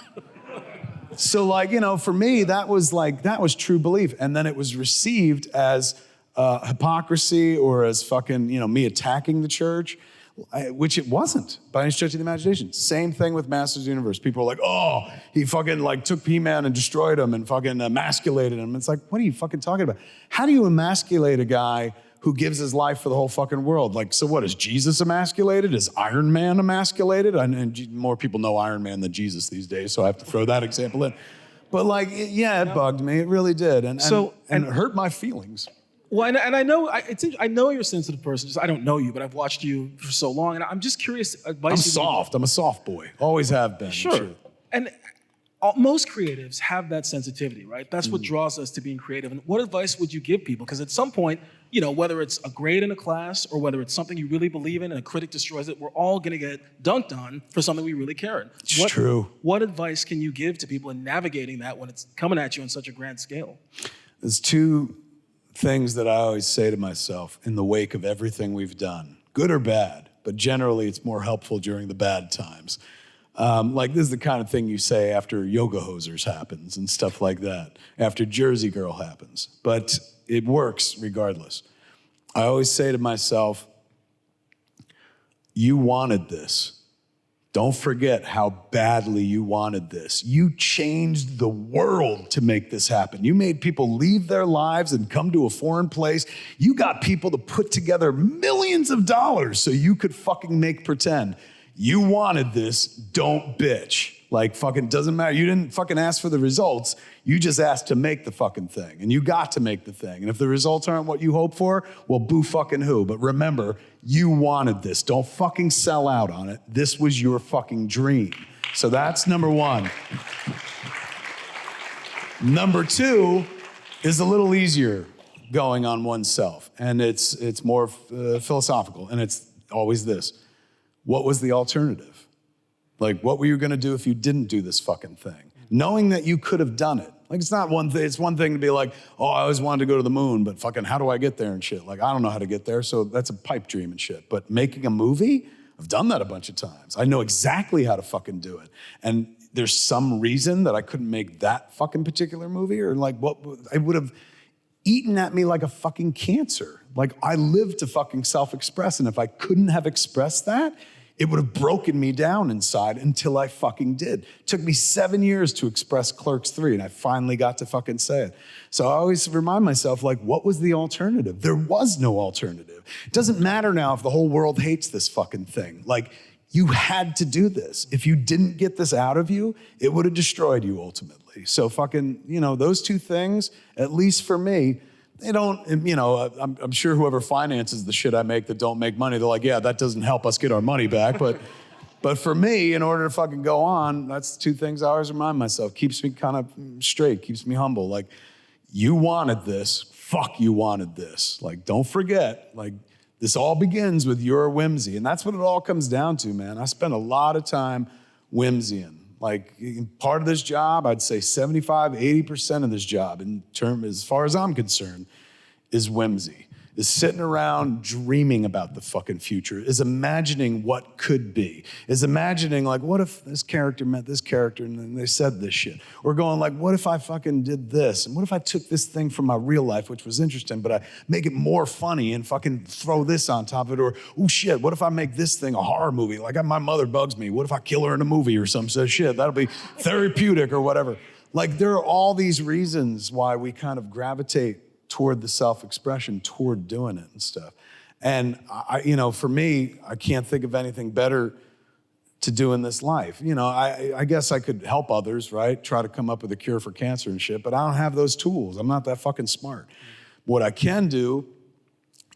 So like, for me, that was true belief. And then it was received as hypocrisy or as fucking, me attacking the church. Which it wasn't by any stretch of the imagination. Same thing with Masters of the Universe. People are like, oh, he fucking like took He-Man and destroyed him and fucking emasculated him. It's like, what are you fucking talking about? How do you emasculate a guy who gives his life for the whole fucking world? Like, so what, is Jesus emasculated? Is Iron Man emasculated? And more people know Iron Man than Jesus these days, so I have to throw that example in. But like, yeah, it bugged me. It really did. And it hurt my feelings. Well, and I know I know you're a sensitive person. Just I don't know you, but I've watched you for so long, and I'm just curious. Advice I'm soft. I'm a soft boy. Always have been. Sure. And most creatives have that sensitivity, right? That's what draws us to being creative. And what advice would you give people? Because at some point, you know, whether it's a grade in a class or whether it's something you really believe in and a critic destroys it, we're all going to get dunked on for something we really care in. It's true. What advice can you give to people in navigating that when it's coming at you on such a grand scale? There's two things that I always say to myself in the wake of everything we've done, good or bad, but generally it's more helpful during the bad times. Like this is the kind of thing you say after Yoga Hosers happens and stuff like that, after Jersey Girl happens, but it works regardless. I always say to myself, you wanted this. Don't forget how badly you wanted this. You changed the world to make this happen. You made people leave their lives and come to a foreign place. You got people to put together millions of dollars so you could fucking make pretend. You wanted this, don't bitch. Like fucking doesn't matter. You didn't fucking ask for the results. You just asked to make the fucking thing. And you got to make the thing. And if the results aren't what you hope for, well, boo fucking who. But remember, you wanted this. Don't fucking sell out on it. This was your fucking dream. So that's number one. Number two is a little easier going on oneself. And it's more philosophical. And it's always this. What was the alternative? Like, what were you gonna do if you didn't do this fucking thing? Knowing that you could have done it. Like, it's not one thing, it's one thing to be like, oh, I always wanted to go to the moon, but fucking how do I get there and shit? Like, I don't know how to get there, so that's a pipe dream and shit. But making a movie, I've done that a bunch of times. I know exactly how to fucking do it. And there's some reason that I couldn't make that fucking particular movie, or like, what, it would have eaten at me like a fucking cancer. Like, I live to fucking self-express, and if I couldn't have expressed that, it would have broken me down inside until I fucking did. It took me 7 years to express Clerks 3, and I finally got to fucking say it. So I always remind myself, like, what was the alternative? There was no alternative. It doesn't matter now if the whole world hates this fucking thing. Like, you had to do this. If you didn't get this out of you, it would have destroyed you ultimately. So fucking, you know, those two things, at least for me, they don't, you know, I'm sure whoever finances the shit I make that don't make money, they're like, yeah, that doesn't help us get our money back. But for me, in order to fucking go on, that's two things I always remind myself. Keeps me kind of straight, keeps me humble. Like, you wanted this, fuck you wanted this. Like, don't forget, like, this all begins with your whimsy. And that's what it all comes down to, man. I spend a lot of time whimsying. Like, part of this job, I'd say 75, 80% of this job, in terms, as far as I'm concerned, is whimsy. Is sitting around dreaming about the fucking future, is imagining what could be, is imagining like, what if this character met this character and then they said this shit? Or going like, what if I fucking did this? And what if I took this thing from my real life, which was interesting, but I make it more funny and fucking throw this on top of it? Or, oh shit, what if I make this thing a horror movie? Like, my mother bugs me. What if I kill her in a movie or some shit? That'll be therapeutic or whatever. Like, there are all these reasons why we kind of gravitate toward the self-expression, toward doing it and stuff. And I, you know, for me, I can't think of anything better to do in this life. You know, I guess I could help others, right? Try to come up with a cure for cancer and shit, but I don't have those tools. I'm not that fucking smart. What I can do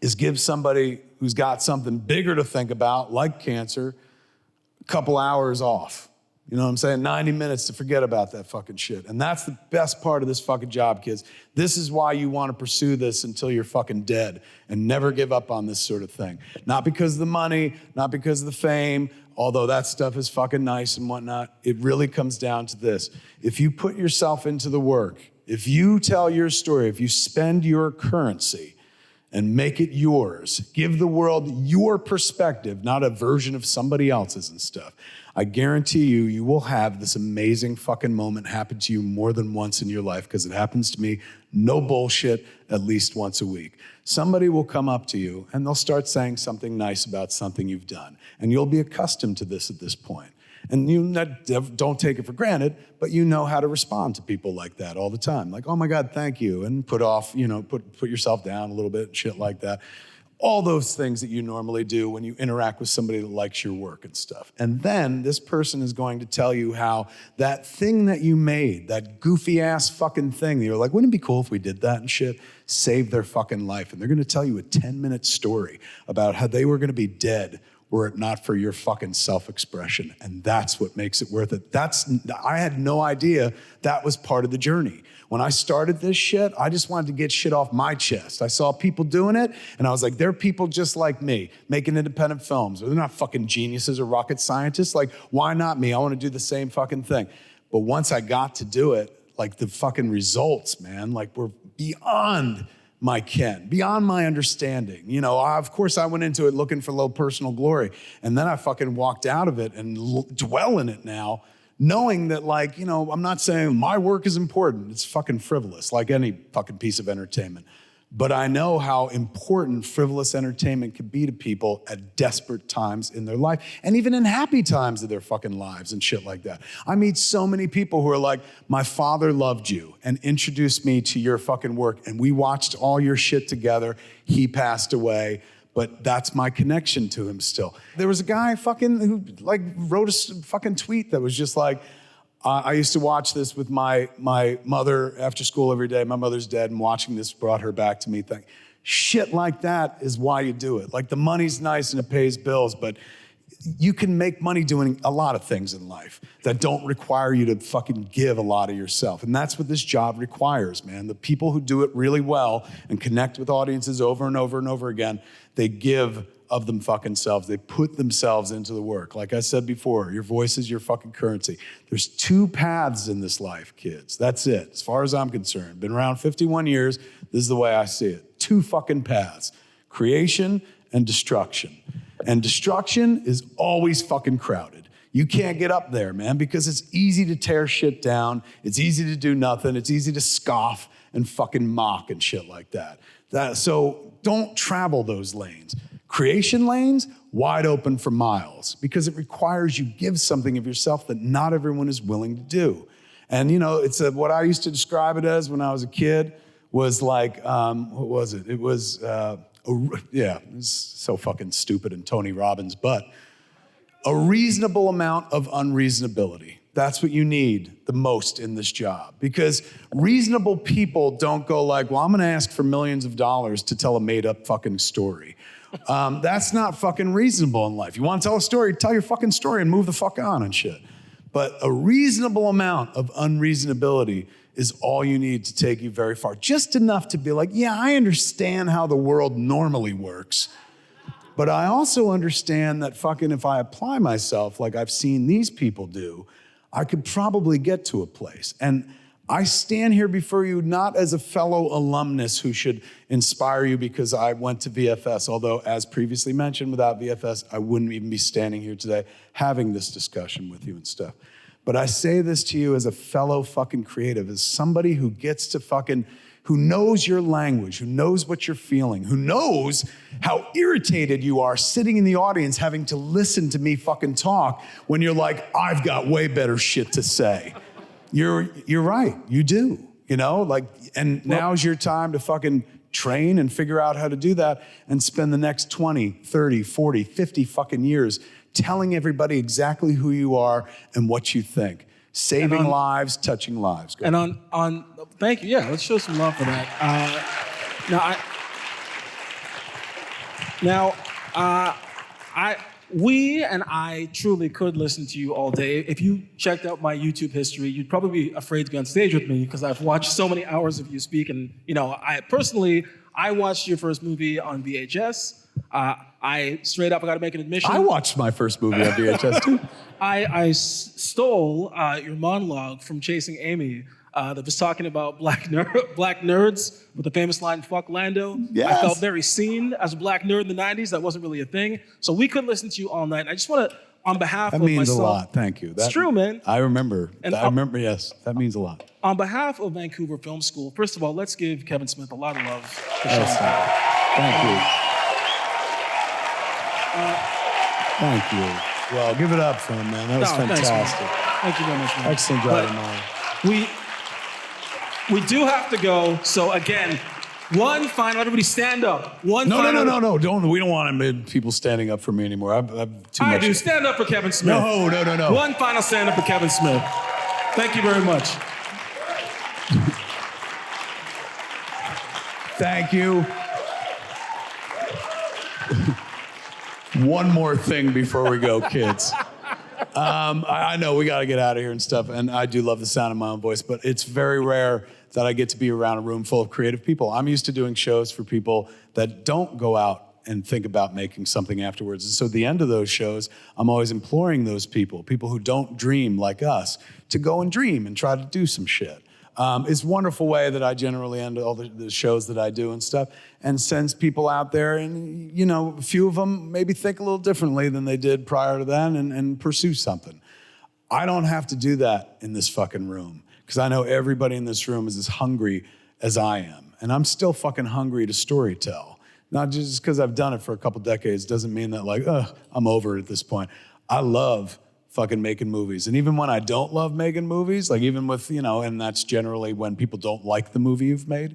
is give somebody who's got something bigger to think about, like cancer, a couple hours off. You know what I'm saying? 90 minutes to forget about that fucking shit. And that's the best part of this fucking job, kids. This is why you want to pursue this until you're fucking dead and never give up on this sort of thing. Not because of the money, not because of the fame, although that stuff is fucking nice and whatnot. It really comes down to this. If you put yourself into the work, if you tell your story, if you spend your currency and make it yours, give the world your perspective, not a version of somebody else's and stuff, I guarantee you, you will have this amazing fucking moment happen to you more than once in your life, because it happens to me No bullshit, at least once a week. Somebody will come up to you and they'll start saying something nice about something you've done. And you'll be accustomed to this at this point. And you don't take it for granted, but you know how to respond to people like that all the time. Like, oh my God, thank you. And put yourself down a little bit and shit like that. All those things that you normally do when you interact with somebody that likes your work and stuff. And then this person is going to tell you how that thing that you made, that goofy ass fucking thing that you're like, wouldn't it be cool if we did that and shit, saved their fucking life. And they're gonna tell you a 10-minute story about how they were gonna be dead were it not for your fucking self-expression. And that's what makes it worth it. I had no idea that was part of the journey. When I started this shit, I just wanted to get shit off my chest. I saw people doing it, and I was like, they're people just like me, making independent films. They're not fucking geniuses or rocket scientists. Like, why not me? I want to do the same fucking thing. But once I got to do it, like the fucking results, man, like were beyond my ken, beyond my understanding. You know, of course I went into it looking for low personal glory, and then I fucking walked out of it and dwell in it now, knowing that, like, you know, I'm not saying my work is important. It's fucking frivolous, like any fucking piece of entertainment. But I know how important frivolous entertainment can be to people at desperate times in their life, and even in happy times of their fucking lives and shit like that. I meet so many people who are like, my father loved you and introduced me to your fucking work, and we watched all your shit together. He passed away. But that's my connection to him still. There was a guy fucking who like wrote a fucking tweet that was just like, I used to watch this with my mother after school every day. My mother's dead, and watching this brought her back to me. Shit like that is why you do it. Like, the money's nice and it pays bills, but you can make money doing a lot of things in life that don't require you to fucking give a lot of yourself. And that's what this job requires, man. The people who do it really well and connect with audiences over and over and over again, they give of them fucking selves. They put themselves into the work. Like I said before, your voice is your fucking currency. There's 2 paths in this life, kids. That's it, as far as I'm concerned. Been around 51 years. This is the way I see it. 2 fucking paths: creation and destruction. And destruction is always fucking crowded. You can't get up there, man, because it's easy to tear shit down. It's easy to do nothing. It's easy to scoff and fucking mock and shit like that. So don't travel those lanes. Creation lanes, wide open for miles, because it requires you give something of yourself that not everyone is willing to do. And, you know, it's what I used to describe it as when I was a kid was like, what was it? It was, it's so fucking stupid and Tony Robbins, but a reasonable amount of unreasonability. That's what you need the most in this job, because reasonable people don't go like, well, I'm gonna ask for millions of dollars to tell a made up fucking story. That's not fucking reasonable in life. You wanna tell a story, tell your fucking story and move the fuck on and shit. But a reasonable amount of unreasonability is all you need to take you very far. Just enough to be like, yeah, I understand how the world normally works, but I also understand that fucking if I apply myself like I've seen these people do, I could probably get to a place. And I stand here before you not as a fellow alumnus who should inspire you because I went to VFS, although as previously mentioned, without VFS, I wouldn't even be standing here today having this discussion with you and stuff. But I say this to you as a fellow fucking creative, as somebody who gets to fucking, who knows your language, who knows what you're feeling, who knows how irritated you are sitting in the audience having to listen to me fucking talk when you're like, I've got way better shit to say. You're right, you do, you know? Like, and now's your time to fucking train and figure out how to do that and spend the next 20, 30, 40, 50 fucking years telling everybody exactly who you are and what you think. Saving lives, touching lives. Go ahead. And thank you. Yeah, let's show some love for that. I truly could listen to you all day. If you checked out my YouTube history, you'd probably be afraid to be on stage with me because I've watched so many hours of you speak. And, you know, I watched your first movie on VHS. I got to make an admission. I watched my first movie on VHS too. I stole your monologue from Chasing Amy that was talking about black nerds with the famous line, fuck Lando. Yes. I felt very seen as a black nerd in the 90s. That wasn't really a thing. So we could listen to you all night. And I just want to on behalf That of means myself, a lot. Thank you. It's true, man. I remember. And Yes, that means a lot. on behalf of Vancouver Film School, first of all, let's give Kevin Smith a lot of love for Yes, showing up. Thank you. Thank you. Well, give it up for him, man. That was No, thanks, man. fantastic. Thank you very much, man. Excellent But job, Amari. we do have to go. So again, one final. Everybody stand up. One No, final. no. We don't want people standing up for me anymore. I've too I much. do. Stand up for Kevin Smith. No. One final stand up for Kevin Smith. Thank you very much. Thank you. One more thing before we go, kids. I know we got to get out of here and stuff, and I do love the sound of my own voice, but it's very rare that I get to be around a room full of creative people. I'm used to doing shows for people that don't go out and think about making something afterwards. And so at the end of those shows, I'm always imploring those people who don't dream like us, to go and dream and try to do some shit. It's a wonderful way that I generally end all the shows that I do and stuff, and sends people out there, and a few of them maybe think a little differently than they did prior to then, and pursue something. I don't have to do that in this fucking room, because I know everybody in this room is as hungry as I am, and I'm still fucking hungry to storytell. Not just because I've done it for a couple decades doesn't mean that I'm over it at this point. I love fucking making movies. And even when I don't love making movies, like even with, and that's generally when people don't like the movie you've made,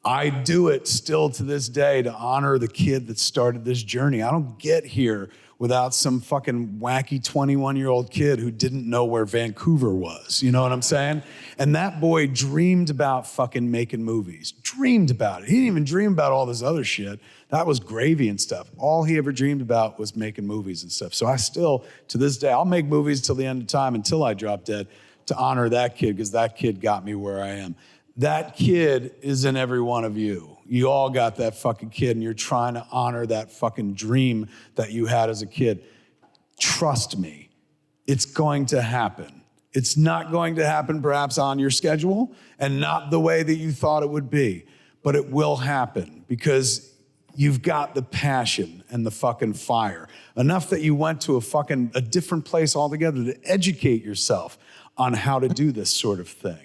I do it still to this day to honor the kid that started this journey. I don't get here without some fucking wacky 21-year-old kid who didn't know where Vancouver was. You know what I'm saying? And that boy dreamed about fucking making movies. Dreamed about it. He didn't even dream about all this other shit. That was gravy and stuff. All he ever dreamed about was making movies and stuff. So I still, to this day, I'll make movies till the end of time, until I drop dead, to honor that kid, because that kid got me where I am. That kid is in every one of you. You all got that fucking kid, and you're trying to honor that fucking dream that you had as a kid. Trust me, it's going to happen. It's not going to happen perhaps on your schedule and not the way that you thought it would be, but it will happen because you've got the passion and the fucking fire. Enough that you went to a different place altogether to educate yourself on how to do this sort of thing.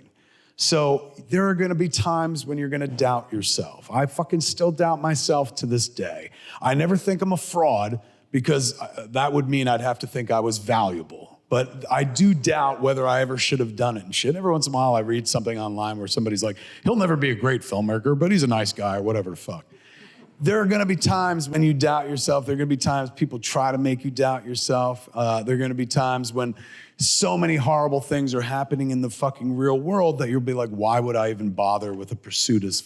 So there are gonna be times when you're gonna doubt yourself. I fucking still doubt myself to this day. I never think I'm a fraud, because that would mean I'd have to think I was valuable. But I do doubt whether I ever should have done it and shit. Every once in a while I read something online where somebody's like, he'll never be a great filmmaker, but he's a nice guy, or whatever the fuck. There are gonna be times when you doubt yourself. There are gonna be times people try to make you doubt yourself. There are gonna be times when so many horrible things are happening in the fucking real world that you'll be like, why would I even bother with a pursuit as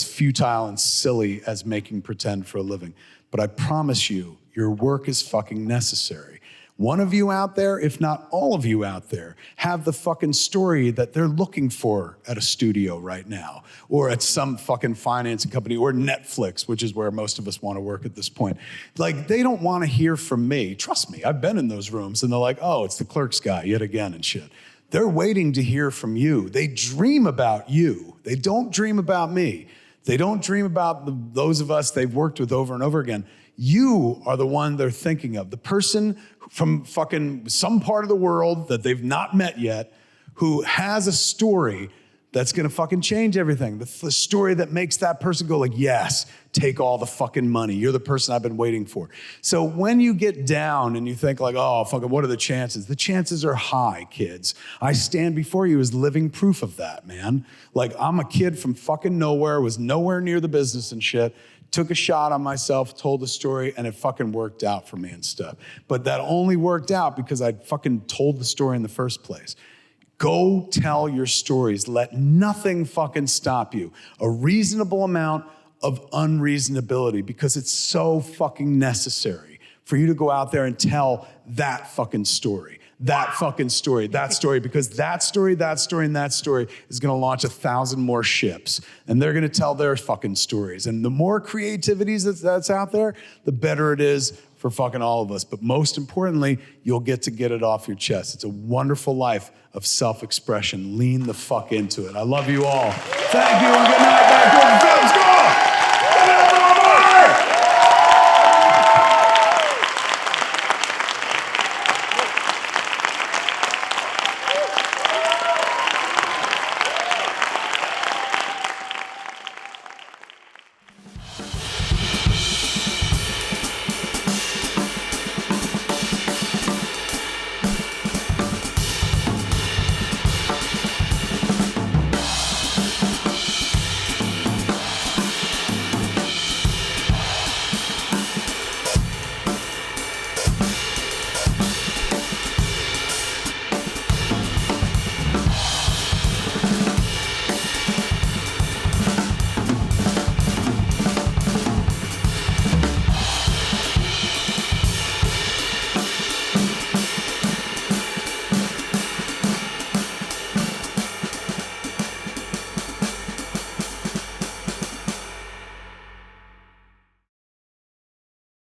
futile and silly as making pretend for a living? But I promise you, your work is fucking necessary. One of you out there, if not all of you out there, have the fucking story that they're looking for at a studio right now, or at some fucking financing company, or Netflix, which is where most of us want to work at this point. Like, they don't want to hear from me. Trust me, I've been in those rooms, and they're like, oh, it's the clerks guy yet again and shit. They're waiting to hear from you. They dream about you. They don't dream about me. They don't dream about those of us they've worked with over and over again. You are the one they're thinking of. The person from fucking some part of the world that they've not met yet, who has a story that's gonna fucking change everything. The story that makes that person go like, yes, take all the fucking money. You're the person I've been waiting for. So when you get down and you think like, oh, fucking, what are the chances? The chances are high, kids. I stand before you as living proof of that, man. Like, I'm a kid from fucking nowhere, was nowhere near the business and shit, took a shot on myself, told a story, and it fucking worked out for me and stuff. But that only worked out because I fucking told the story in the first place. Go tell your stories. Let nothing fucking stop you. A reasonable amount of unreasonability, because it's so fucking necessary for you to go out there and tell that fucking story. That fucking story, that story, because that story, that story, and that story is gonna launch 1,000 more ships, and they're gonna tell their fucking stories. And the more creativity that's out there, the better it is for fucking all of us. But most importantly, you'll get it off your chest. It's a wonderful life of self-expression. Lean the fuck into it. I love you all. Thank you, and good night, Vancouver Film School!